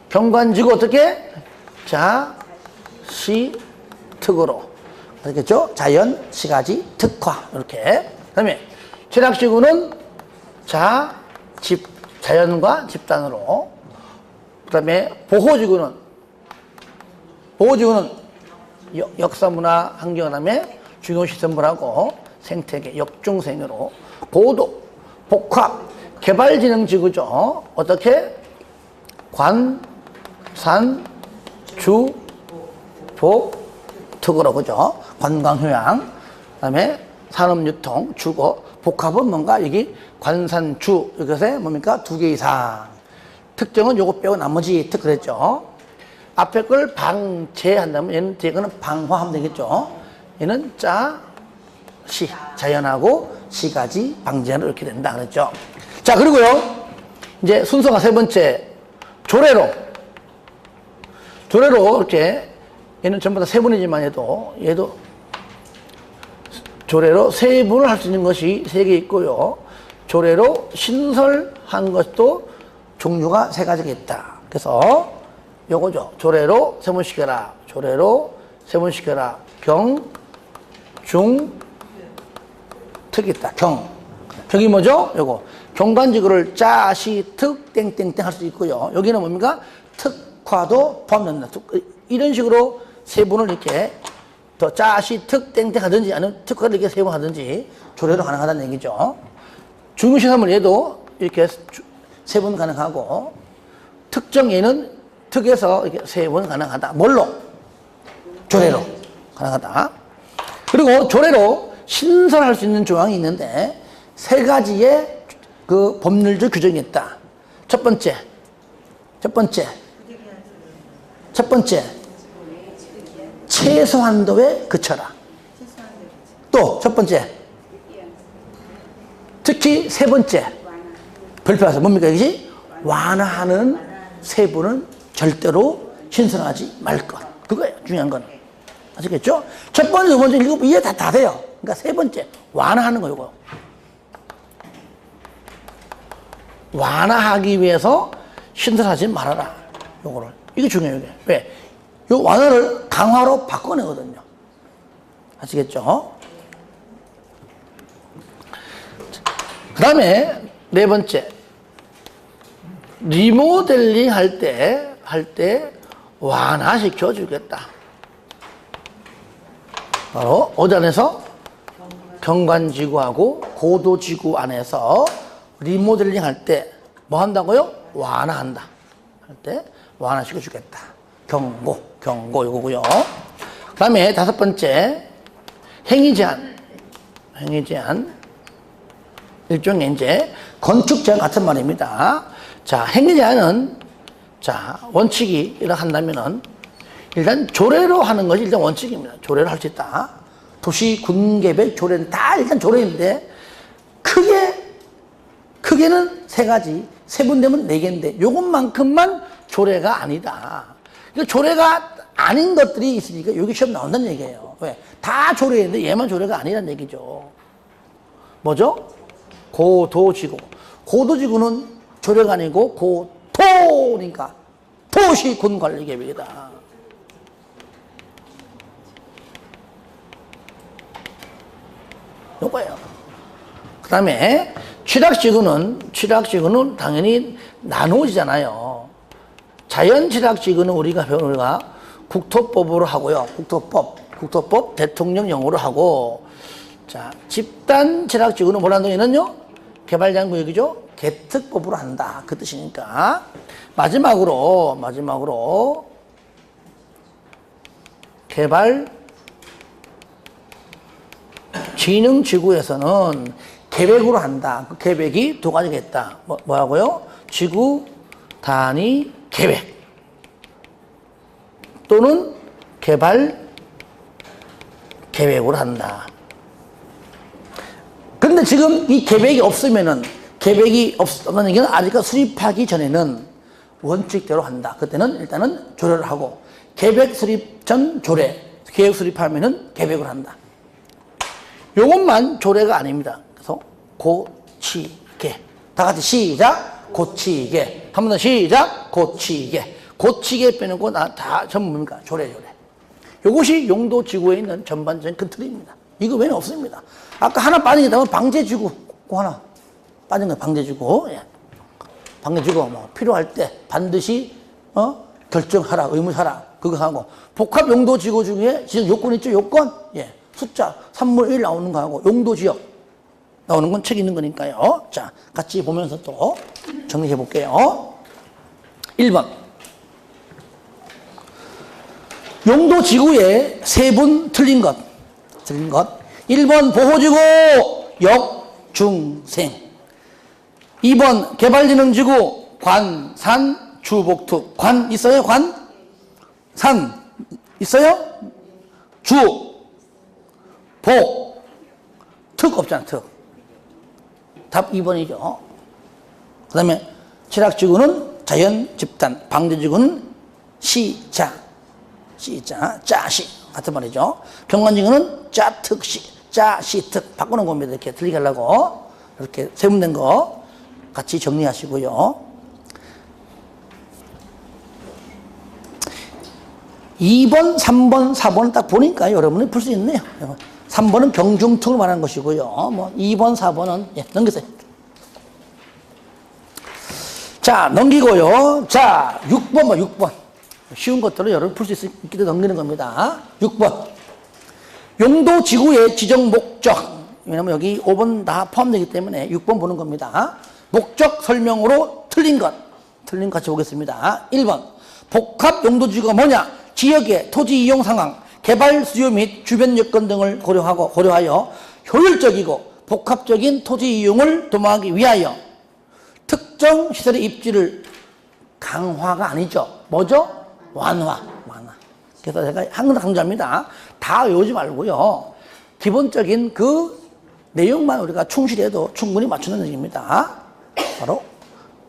경관지구 어떻게? 자, 시, 특으로. 알겠죠? 자연, 시가지, 특화. 이렇게. 그 다음에 최락지구는 자, 자연과 집단으로. 그 다음에 보호지구는 역사문화 환경, 그 다음에 중요시설물하고 생태계, 역중생으로. 고도, 복합, 개발진흥지구죠. 어떻게? 관, 산, 주, 복, 특으로, 그죠? 관광휴양, 그 다음에 산업유통, 주거, 복합은 뭔가 여기 관산주, 이것에 뭡니까? 2개 이상. 특정은 요거 빼고 나머지 특 그랬죠. 앞에 걸 방제한다면 얘는 뒤에는 방화하면 되겠죠. 얘는 자, 시, 자연하고 시가지, 방제하는 이렇게 된다 그랬죠. 자, 그리고요, 이제 순서가 세 번째, 조례로 이렇게, 얘는 전부 다 세 분이지만 얘도 조례로 세분을 할 수 있는 것이 3개 있고요. 조례로 신설한 것도 종류가 3가지가 있다. 그래서 요거죠. 조례로 세분시켜라. 조례로 세분시켜라. 경, 중, 특 있다. 경이 뭐죠? 요거. 경관지구를 짜, 시, 특, 땡땡땡 할 수 있고요. 여기는 뭡니까? 특화도 포함된다. 이런 식으로 세분을 이렇게 더 짜, 시, 특, 땡땡 하든지 아니면 특화를 이렇게 세분하든지 조례로 가능하다는 얘기죠. 중요시설물 얘도 이렇게 세분 가능하고, 특정 얘는 특에서 이렇게 세분 가능하다. 뭘로? 조례로 가능하다. 그리고 조례로 신설할 수 있는 조항이 있는데 3가지의 그 법률적 규정이 있다. 첫 번째, 최소한도에 그쳐라. 또 첫 번째, 특히 세 번째, 별표라서 뭡니까 이것이? 완화하는 세부는 절대로 신설하지 말 것. 그거예요, 중요한 건. 아시겠죠? 첫 번째, 두 번째, 일곱, 이해 다 돼요. 그러니까 세 번째, 완화하는 거, 이거. 완화하기 위해서 신설하지 말아라. 요거를. 이게 중요해요, 이게. 왜? 요 완화를 강화로 바꿔내거든요. 아시겠죠? 그 다음에 네 번째, 리모델링 할 때 완화시켜 주겠다. 바로 어디 안에서? 경관지구하고 고도지구 안에서 리모델링 할 때 뭐 한다고요? 완화한다. 할 때 완화시켜 주겠다. 경고 이거고요. 그 다음에 다섯 번째, 행위 제한. 일종의 이제 건축제와 같은 말입니다. 자, 행위제한은 자, 원칙이 이렇게 한다면은 일단 조례로 하는 것이 일단 원칙입니다. 조례로 할 수 있다. 도시 군계백 조례는 다 일단 조례인데 크게는 세 가지, 세분되면 네 개인데 요것만큼만 조례가 아니다. 그러니까 조례가 아닌 것들이 있으니까 여기 시험 나온다는 얘기예요. 왜? 다 조례인데 얘만 조례가 아니라는 얘기죠. 뭐죠? 고도지구. 고도지구는 조례가 아니고 고토니까 도시군관리계획이다. 요거예요. 그 다음에 취락지구는 당연히 나누어지잖아요. 자연취락지구는 우리가 국토법으로 하고요. 국토법 대통령령으로 하고, 자, 집단취락지구는 뭐라는 얘기는요? 개발장구역이죠? 개특법으로 한다. 그 뜻이니까. 마지막으로 개발진흥지구에서는 계획으로 한다. 그 계획이 두 가지가 있다. 뭐라고요? 지구 단위 계획 또는 개발 계획으로 한다. 근데 지금 이 계획이 없으면은 계획이 없다는 얘기는 아직까지 수립하기 전에는 원칙대로 한다. 그때는 일단은 조례를 하고 계획 수립 전 조례, 계획 수립하면은 계획을 한다. 요것만 조례가 아닙니다. 그래서 고치게. 다 같이 시작. 고치게. 한 번 더 시작. 고치게. 고치게 빼는 거 다 전부 뭡니까? 조례. 요것이 용도지구에 있는 전반적인 큰 틀입니다. 이거 외에는 없습니다. 아까 하나 빠진 게 있다면 방제지구. 그 하나 빠진 거 방제지구. 예. 방제지구 뭐 필요할 때 반드시 결정하라, 의무하라. 그거 하고 복합 용도지구 중에 지금 요건 있죠? 요건. 예. 숫자 3분의 1 나오는 거 하고 용도지역 나오는 건 책 있는 거니까요. 자, 같이 보면서 또 정리해 볼게요. 1번. 용도지구에 세분 틀린 것. 1번 보호지구 역중생. 2번 개발진흥지구 관, 산, 주복특. 관 있어요? 관? 산 있어요? 주, 복, 특 없잖아, 특. 답 2번이죠. 그 다음에 취락지구는 자연, 집단, 방제지구는 시자, 짜시 같은 말이죠. 경관지구는 짜특시, 짜시특 바꾸는 겁니다. 이렇게 틀리게 하려고 이렇게 세분된 거 같이 정리하시고요. 2번, 3번, 4번 딱 보니까 여러분이 풀 수 있네요. 3번은 경중특을 말하는 것이고요. 뭐 2번, 4번은 넘기세요. 자, 넘기고요. 자, 6번. 쉬운 것들을 여러분 풀 수 있기 때문에 넘기는 겁니다. 6번. 용도지구의 지정 목적. 왜냐면 여기 5번 다 포함되기 때문에 6번 보는 겁니다. 목적 설명으로 틀린 것 같이 보겠습니다. 1번. 복합 용도지구가 뭐냐? 지역의 토지 이용 상황, 개발 수요 및 주변 여건 등을 고려하여 효율적이고 복합적인 토지 이용을 도모하기 위하여 특정 시설의 입지를 강화가 아니죠. 뭐죠? 완화. 그래서 제가 항상 강조합니다. 다 외우지 말고요. 기본적인 그 내용만 우리가 충실해도 충분히 맞추는 얘기입니다. 바로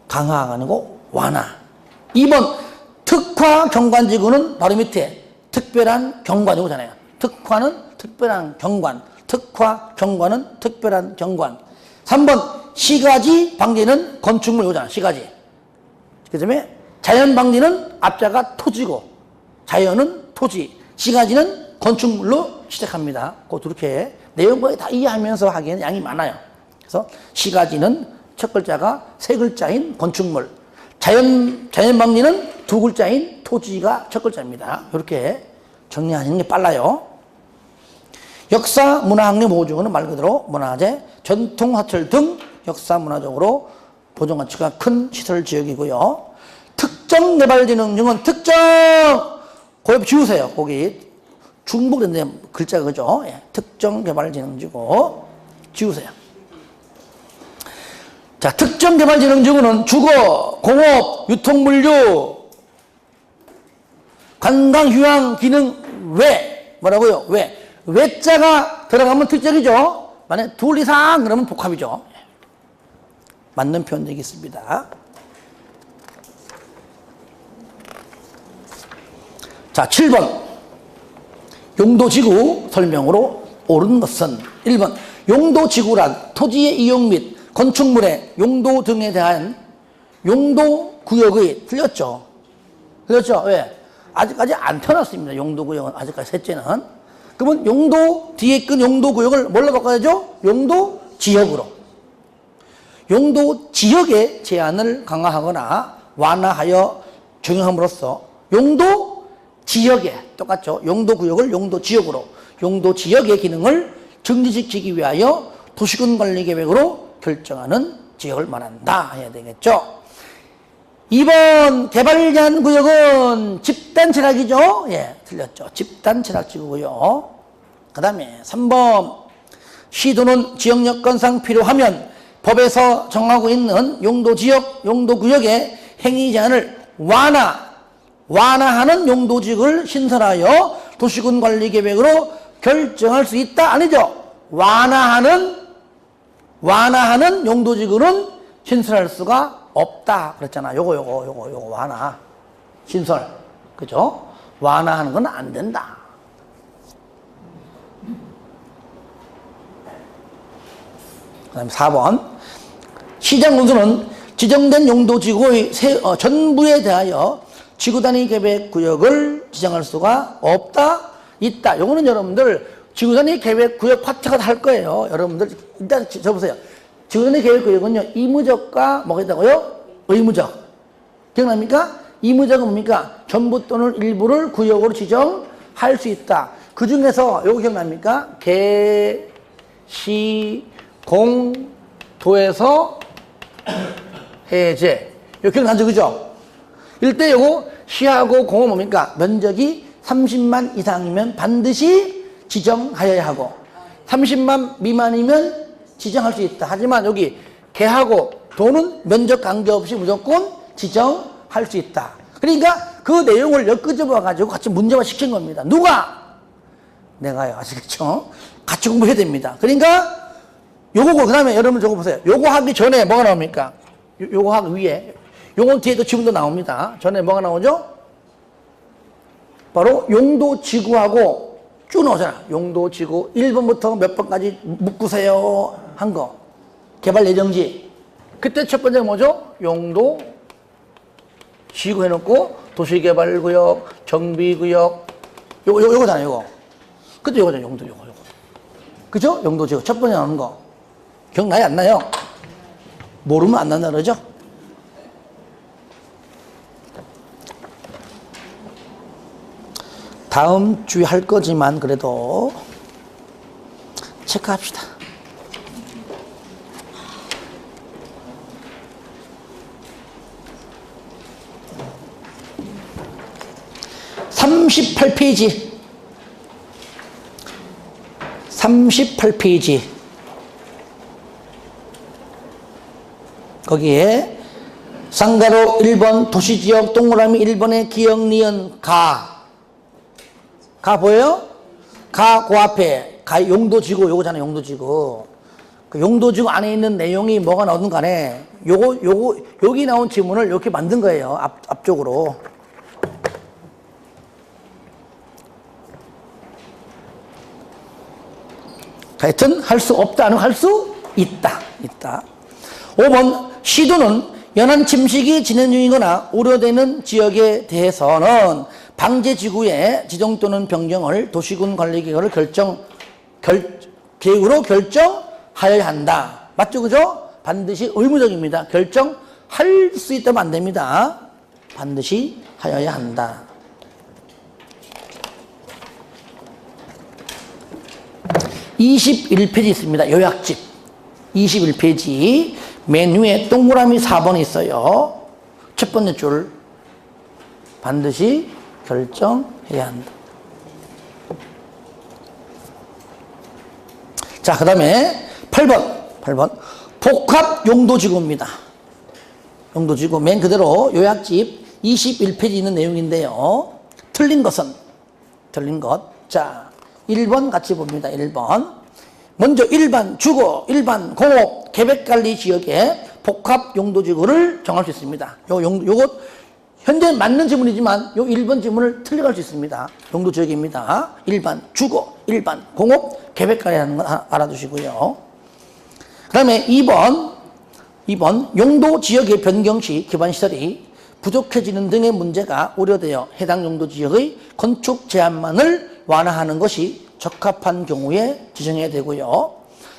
강화가 아니고 완화. 2번 특화 경관지구는 바로 밑에 특별한 경관이잖아요. 특화는 특별한 경관, 특화 경관은 특별한 경관. 3번 시가지 방지는 건축물 이거잖아. 시가지. 그 다음에 자연 방지는 앞자가 토지고 자연은 토지, 시가지는 건축물로 시작합니다. 그 이렇게 내용까지 다 이해하면서 하기에는 양이 많아요. 그래서 시가지는 첫 글자가 세 글자인 건축물, 자연 방지는 두 글자인 토지가 첫 글자입니다. 이렇게 정리하시는 게 빨라요. 역사, 문화학력 보호지구는 말 그대로 문화재, 전통사찰 등 역사 문화적으로 보존 가치가 큰 시설 지역이고요. 특정 개발진흥지구는 특정 고엽 지우세요. 거기 중복된데 글자가 그죠? 예. 특정 개발진흥지구 지우세요. 자, 특정개발진흥지구는 주거, 공업, 유통물류, 관광, 휴양, 기능, 외. 뭐라고요? 외. 외자가 들어가면 특정이죠. 만약에 둘 이상 그러면 복합이죠. 맞는 표현 되겠습니다. 자, 7번. 용도지구 설명으로 옳은 것은 1번. 용도지구란 토지의 이용 및 건축물의 용도 등에 대한 용도구역의 틀렸죠? 틀렸죠? 왜? 아직까지 안 태어났습니다. 용도구역은 아직까지 셋째는. 그러면 용도 뒤에 끈 용도구역을 뭘로 바꿔야죠? 용도지역으로. 용도지역의 제한을 강화하거나 완화하여 적용함으로써 용도지역에 똑같죠? 용도구역을 용도지역으로 용도지역의 기능을 증진시키기 위하여 도시군 관리계획으로 결정하는 지역을 말한다 해야 되겠죠. 2번 개발 제한 구역은 집단 취락이죠. 예, 틀렸죠. 집단 취락지구고요. 그 다음에 3번 시도는 지역 여건상 필요하면 법에서 정하고 있는 용도지역, 용도구역의 행위 제한을 완화하는 용도지역을 신설하여 도시군 관리계획으로 결정할 수 있다. 아니죠. 완화하는 용도지구는 신설할 수가 없다. 그랬잖아. 요거 완화. 신설. 그죠? 완화하는 건 안 된다. 그 다음에 4번. 시장군수는 지정된 용도지구의 전부에 대하여 지구단위 계획 구역을 지정할 수가 없다. 있다. 요거는 여러분들 지구단위 계획 구역 파트가 할 거예요. 여러분들 일단 적어보세요. 지구단위 계획 구역은요, 이무적과 뭐가 있다고요? 의무적. 기억납니까? 이무적은 뭡니까? 전부 또는 일부를 구역으로 지정할 수 있다. 그 중에서 요거 기억납니까? 개, 시, 공, 도에서 해제. 이거 기억나죠? 그죠? 일대 요거 시하고 공은 뭡니까? 면적이 30만 이상이면 반드시 지정하여야 하고 30만 미만이면 지정할 수 있다. 하지만 여기 개하고 도는 면적 관계없이 무조건 지정할 수 있다. 그러니까 그 내용을 엮어져 가지고 같이 문제화 시킨 겁니다. 누가? 내가요. 아시겠죠? 같이 공부해야 됩니다. 그러니까 요거고, 그 다음에 여러분 저거 보세요. 요거 하기 전에 뭐가 나옵니까? 요거 하기 위에. 요건 뒤에도 지금도 나옵니다. 전에 뭐가 나오죠? 바로 용도지구하고 쭉 나오잖아. 용도지구 1번부터 몇 번까지 묶으세요 한 거. 개발 예정지. 그때 첫 번째가 뭐죠? 용도지구 해놓고 도시개발구역, 정비구역, 요거잖아요, 요거. 그때 요거잖아요, 요거. 그죠? 용도지구. 첫 번째 나오는 거. 기억나요? 안 나요? 모르면 안 난다 그러죠? 다음 주에 할 거지만 그래도 체크합시다. (38페이지) 38페이지 거기에 쌍가로 1번 도시지역 동그라미 1번에 기역 니은 가 보여요? 가 그 앞에 가 용도지구 요거잖아요. 용도지구. 그 용도지구 안에 있는 내용이 뭐가 나오든 간에 여기 나온 지문을 이렇게 만든 거예요. 앞쪽으로. 하여튼 할 수 없다 아니면 할 수 있다. 5번 시도는 연안 침식이 진행 중이거나 우려되는 지역에 대해서는 방제지구의 지정 또는 변경을 도시군 관리계획으로 계획으로 결정하여야 한다. 맞죠? 그죠? 반드시 의무적입니다. 결정할 수 있다면 안 됩니다. 반드시 하여야 한다. 21페이지 있습니다. 요약집. 21페이지. 맨 위에 동그라미 4번 있어요. 첫 번째 줄. 반드시 결정해야 한다. 자, 그 다음에 8번. 복합 용도지구입니다. 용도지구 맨 그대로 요약집 21페이지 있는 내용인데요. 틀린 것은 틀린 것. 자, 1번 같이 봅니다. 1번. 먼저 일반 주거, 일반 공업, 계획관리 지역의 복합 용도지구를 정할 수 있습니다. 요것 현재 맞는 지문이지만 요 1번 지문을 틀려갈 수 있습니다. 용도지역입니다. 일반 주거, 일반 공업, 계획관리라는 거 알아두시고요. 그 다음에 2번 용도지역의 변경 시 기반시설이 부족해지는 등의 문제가 우려되어 해당 용도지역의 건축 제한만을 완화하는 것이 적합한 경우에 지정해야 되고요.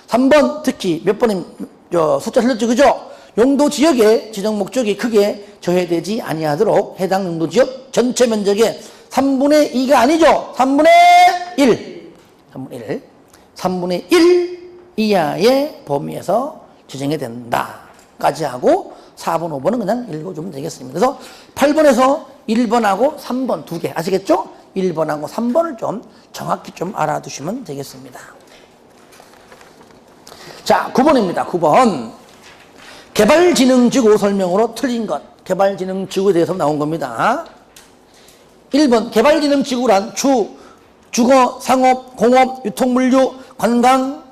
3번 특히 몇 번의 숫자 틀렸죠, 그죠? 용도지역의 지정 목적이 크게 저해되지 아니하도록 해당 용도지역 전체 면적의 3분의 2가 아니죠. 3분의 1 이하의 범위에서 지정해야 된다까지 하고 4번, 5번은 그냥 읽어주면 되겠습니다. 그래서 8번에서 1번하고 3번 두 개 아시겠죠? 1번하고 3번을 좀 정확히 좀 알아두시면 되겠습니다. 자, 9번입니다. 9번. 개발진흥지구 설명으로 틀린 것. 개발진흥지구에 대해서 나온 겁니다. 1번. 개발진흥지구란 주거, 상업, 공업, 유통물류, 관광,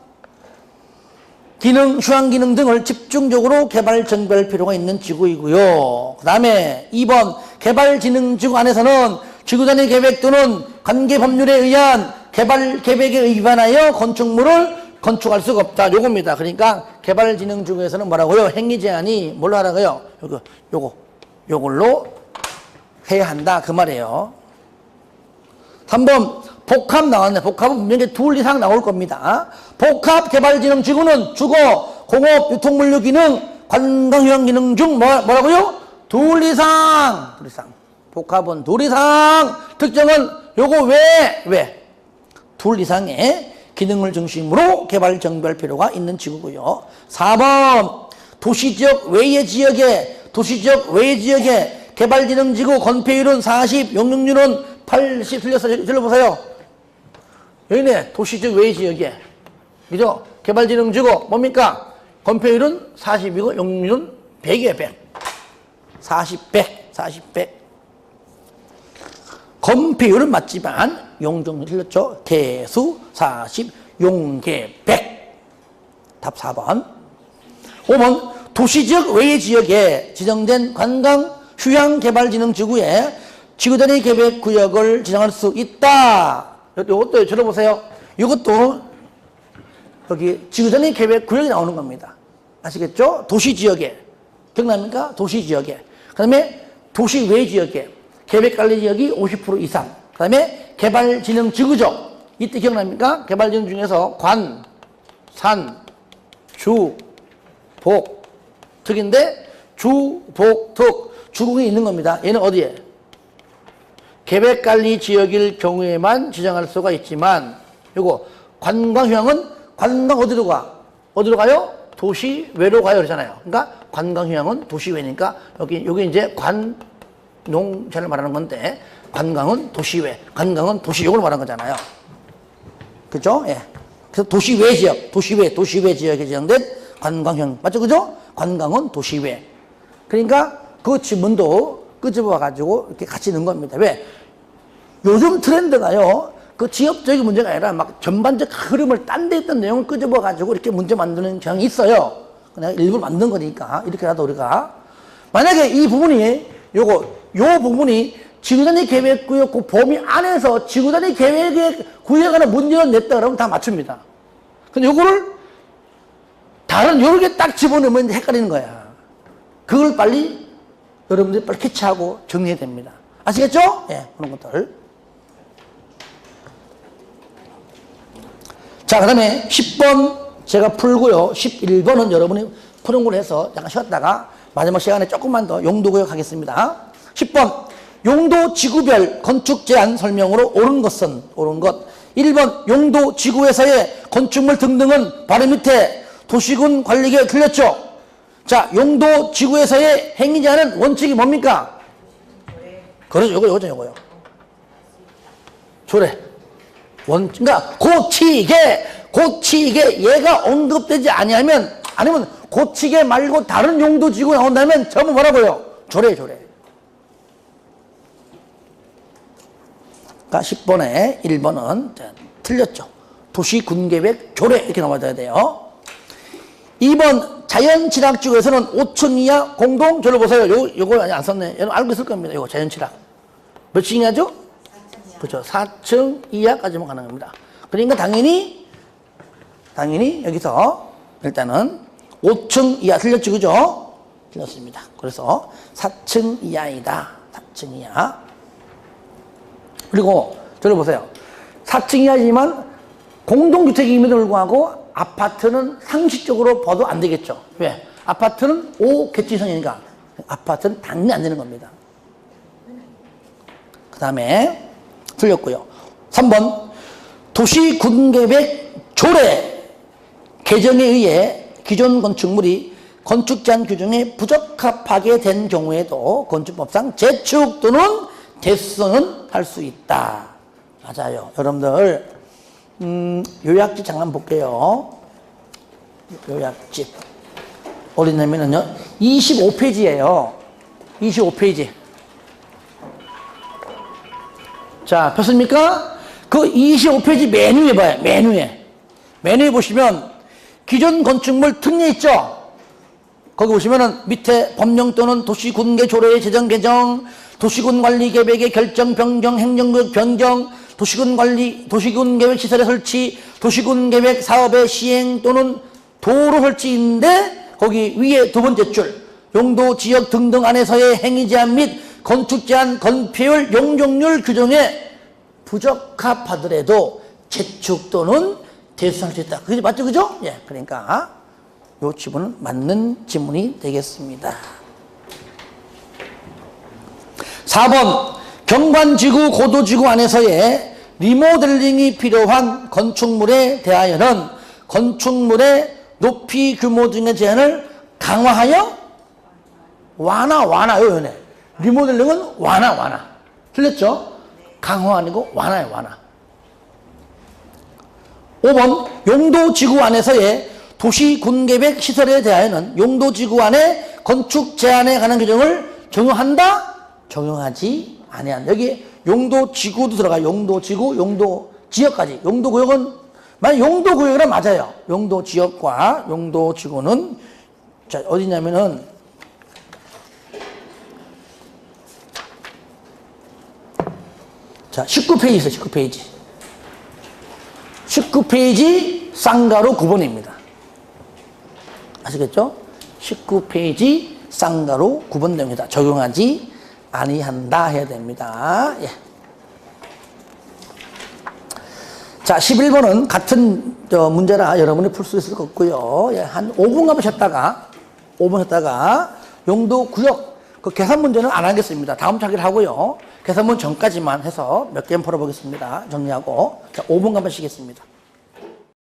기능, 휴양기능 등을 집중적으로 개발 정비할 필요가 있는 지구이고요. 그 다음에 2번. 개발진흥지구 안에서는 지구단위 계획 또는 관계 법률에 의한 개발 계획에 위반하여 건축물을 건축할 수가 없다. 요겁니다. 그러니까 개발진흥지구에서는 뭐라고요? 행위 제한이 뭘로 하라고요? 요걸로 해야 한다. 그 말이에요. 3번 복합 나왔네. 복합은 분명히 둘 이상 나올 겁니다. 복합 개발진흥지구는 주거, 공업, 유통물류 기능, 관광휴양기능 중 뭐라고요? 둘 이상. 복합은 둘 이상. 특정은 요거 왜? 둘 이상의 기능을 중심으로 개발 정비할 필요가 있는 지구고요. 4번 도시지역 외의 지역에 개발진흥지구 건폐율은 40, 용적률은 80 들려보세요. 여기네. 도시지역 외의 지역에 그죠? 개발진흥지구 뭡니까? 건폐율은 40이고 용적률은 100이에요. 100. 40, 100. 건폐율은 맞지만 용적률 틀렸죠? 개수 40, 용계 100. 답 4번. 5번 도시지역 외의 지역에 지정된 관광 휴양개발진흥지구에 지구단위 계획구역을 지정할 수 있다. 이것도 들어보세요. 이것도 여기 지구단위 계획구역이 나오는 겁니다. 아시겠죠? 도시지역에. 기억납니까? 도시지역에. 그 다음에 도시 외 지역에 계획관리지역이 50% 이상. 그 다음에 개발진흥지구죠. 이때 기억납니까? 개발진흥 중에서 관, 산, 주, 복, 특인데 주, 복, 특, 주국이 있는 겁니다. 얘는 어디에? 계획관리지역일 경우에만 지정할 수가 있지만 요거 관광휴양은 관광 어디로 가? 어디로 가요? 도시 외로 가요 그러잖아요. 그러니까 관광휴양은 도시 외니까 여기 이제 관농자를 말하는 건데 관광은 도시 외, 관광은 도시 요걸 말하는 거잖아요. 그죠? 예. 그래서 도시 외 지역, 도시 외 지역에 지정된 관광형 맞죠? 그죠? 관광은 도시 외. 그러니까 그 지문도 끄집어 가지고 이렇게 같이 넣은 겁니다. 왜? 요즘 트렌드가요. 그 지역적인 문제가 아니라 막 전반적 흐름을 딴 데 있던 내용을 끄집어 가지고 이렇게 문제 만드는 경향이 있어요. 그냥 일부러 만든 거니까 이렇게라도 우리가 만약에 이 부분이 요 부분이 지구단위 계획구역 그 범위 안에서 지구단위 계획에 구역하는 문제가 냈다 그러면 다 맞춥니다. 근데 요거를 다른 여러 개 딱 집어넣으면 헷갈리는 거야. 그걸 빨리 여러분들이 빨리 캐치하고 정리해야 됩니다. 아시겠죠? 예, 그런 것들. 자, 그 다음에 10번 제가 풀고요. 11번은 여러분이 푸는 걸로 해서 잠깐 쉬었다가 마지막 시간에 조금만 더 용도구역 하겠습니다. 10번 용도 지구별 건축 제한 설명으로 옳은 것 1번 용도 지구에서의 건축물 등등은 바로 밑에 도시군 관리계획 틀렸죠? 자, 용도 지구에서의 행위 제한은 원칙이 뭡니까? 그렇죠. 요거요. 조례. 그러니까 고치게 얘가 언급되지 아니하면 아니면 고치개 말고 다른 용도지구 나온다면 전부 뭐라고요? 조례. 그러니까 10번에 1번은 틀렸죠. 도시군계획 조례 이렇게 나와줘야 돼요. 2번 자연친화지구에서는 5층 이하 공동 저를 보세요. 요거 안 썼네. 여러분 알고 있을 겁니다. 요거 자연친화 몇 층이냐죠? 그렇죠. 4층 이하까지만 가는 겁니다. 그러니까 당연히 여기서 일단은 5층 이하 틀렸죠, 그죠? 틀렸습니다. 그래서 4층 이하이다. 4층 이하. 그리고 저를 보세요. 4층 이하지만 공동주택임에도 불구하고 아파트는 상식적으로 봐도 안 되겠죠. 왜? 아파트는 5개층 이상이니까 아파트는 당연히 안 되는 겁니다. 그 다음에 틀렸고요. 3번 도시군계획 조례 개정에 의해 기존 건축물이 건축 제한 규정에 부적합하게 된 경우에도 건축법상 재축 또는 대수선은 할 수 있다. 맞아요. 여러분들 요약집 잠깐 볼게요. 요약집 어디냐면요 25페이지예요 25페이지. 자 폈습니까? 그 25페이지 맨 위에 봐요. 맨 위에 보시면 기존 건축물 특례 있죠? 거기 보시면은 밑에 법령 또는 도시군계 조례의 제정 개정, 도시군 관리 계획의 결정 변경, 행정구역 변경, 도시군 관리, 도시군 계획 시설의 설치, 도시군 계획 사업의 시행 또는 도로 설치인데 거기 위에 두 번째 줄 용도 지역 등등 안에서의 행위 제한 및 건축 제한 건폐율 용적률 규정에 부적합하더라도 재축 또는 대수할 수 있다. 그게 맞죠, 그죠? 예, 그러니까 요 지문은 맞는 지문이 되겠습니다. 4번 경관지구 고도지구 안에서의 리모델링이 필요한 건축물에 대하여는 건축물의 높이 규모 등의 제한을 강화하여 완화요. 리모델링은 완화 틀렸죠? 강화 아니고 완화예요. 완화. 5번 용도지구 안에서의 도시군계획 시설에 대하여는 용도지구 안에 건축 제한에 관한 규정을 적용한다? 적용하지 아니한다. 여기 용도지구도 들어가요. 용도지구, 용도지역까지. 용도구역은 만약 용도구역이란 맞아요. 용도지역과 용도지구는 자 어디냐면은 자 19페이지 있어요. 19페이지 19페이지 쌍가로 9번입니다. 아시겠죠? 19페이지 쌍가로 9번 됩니다. 적용하지 아니한다 해야 됩니다. 예. 자 11번은 같은 문제라 여러분이 풀 수 있을 것 같고요. 예, 한 5분 쉬었다가 용도구역 그 계산 문제는 안 하겠습니다. 다음 차기를 하고요. 계산 문제 전까지만 해서 몇 개만 풀어보겠습니다. 정리하고 자 5분 쉬겠습니다.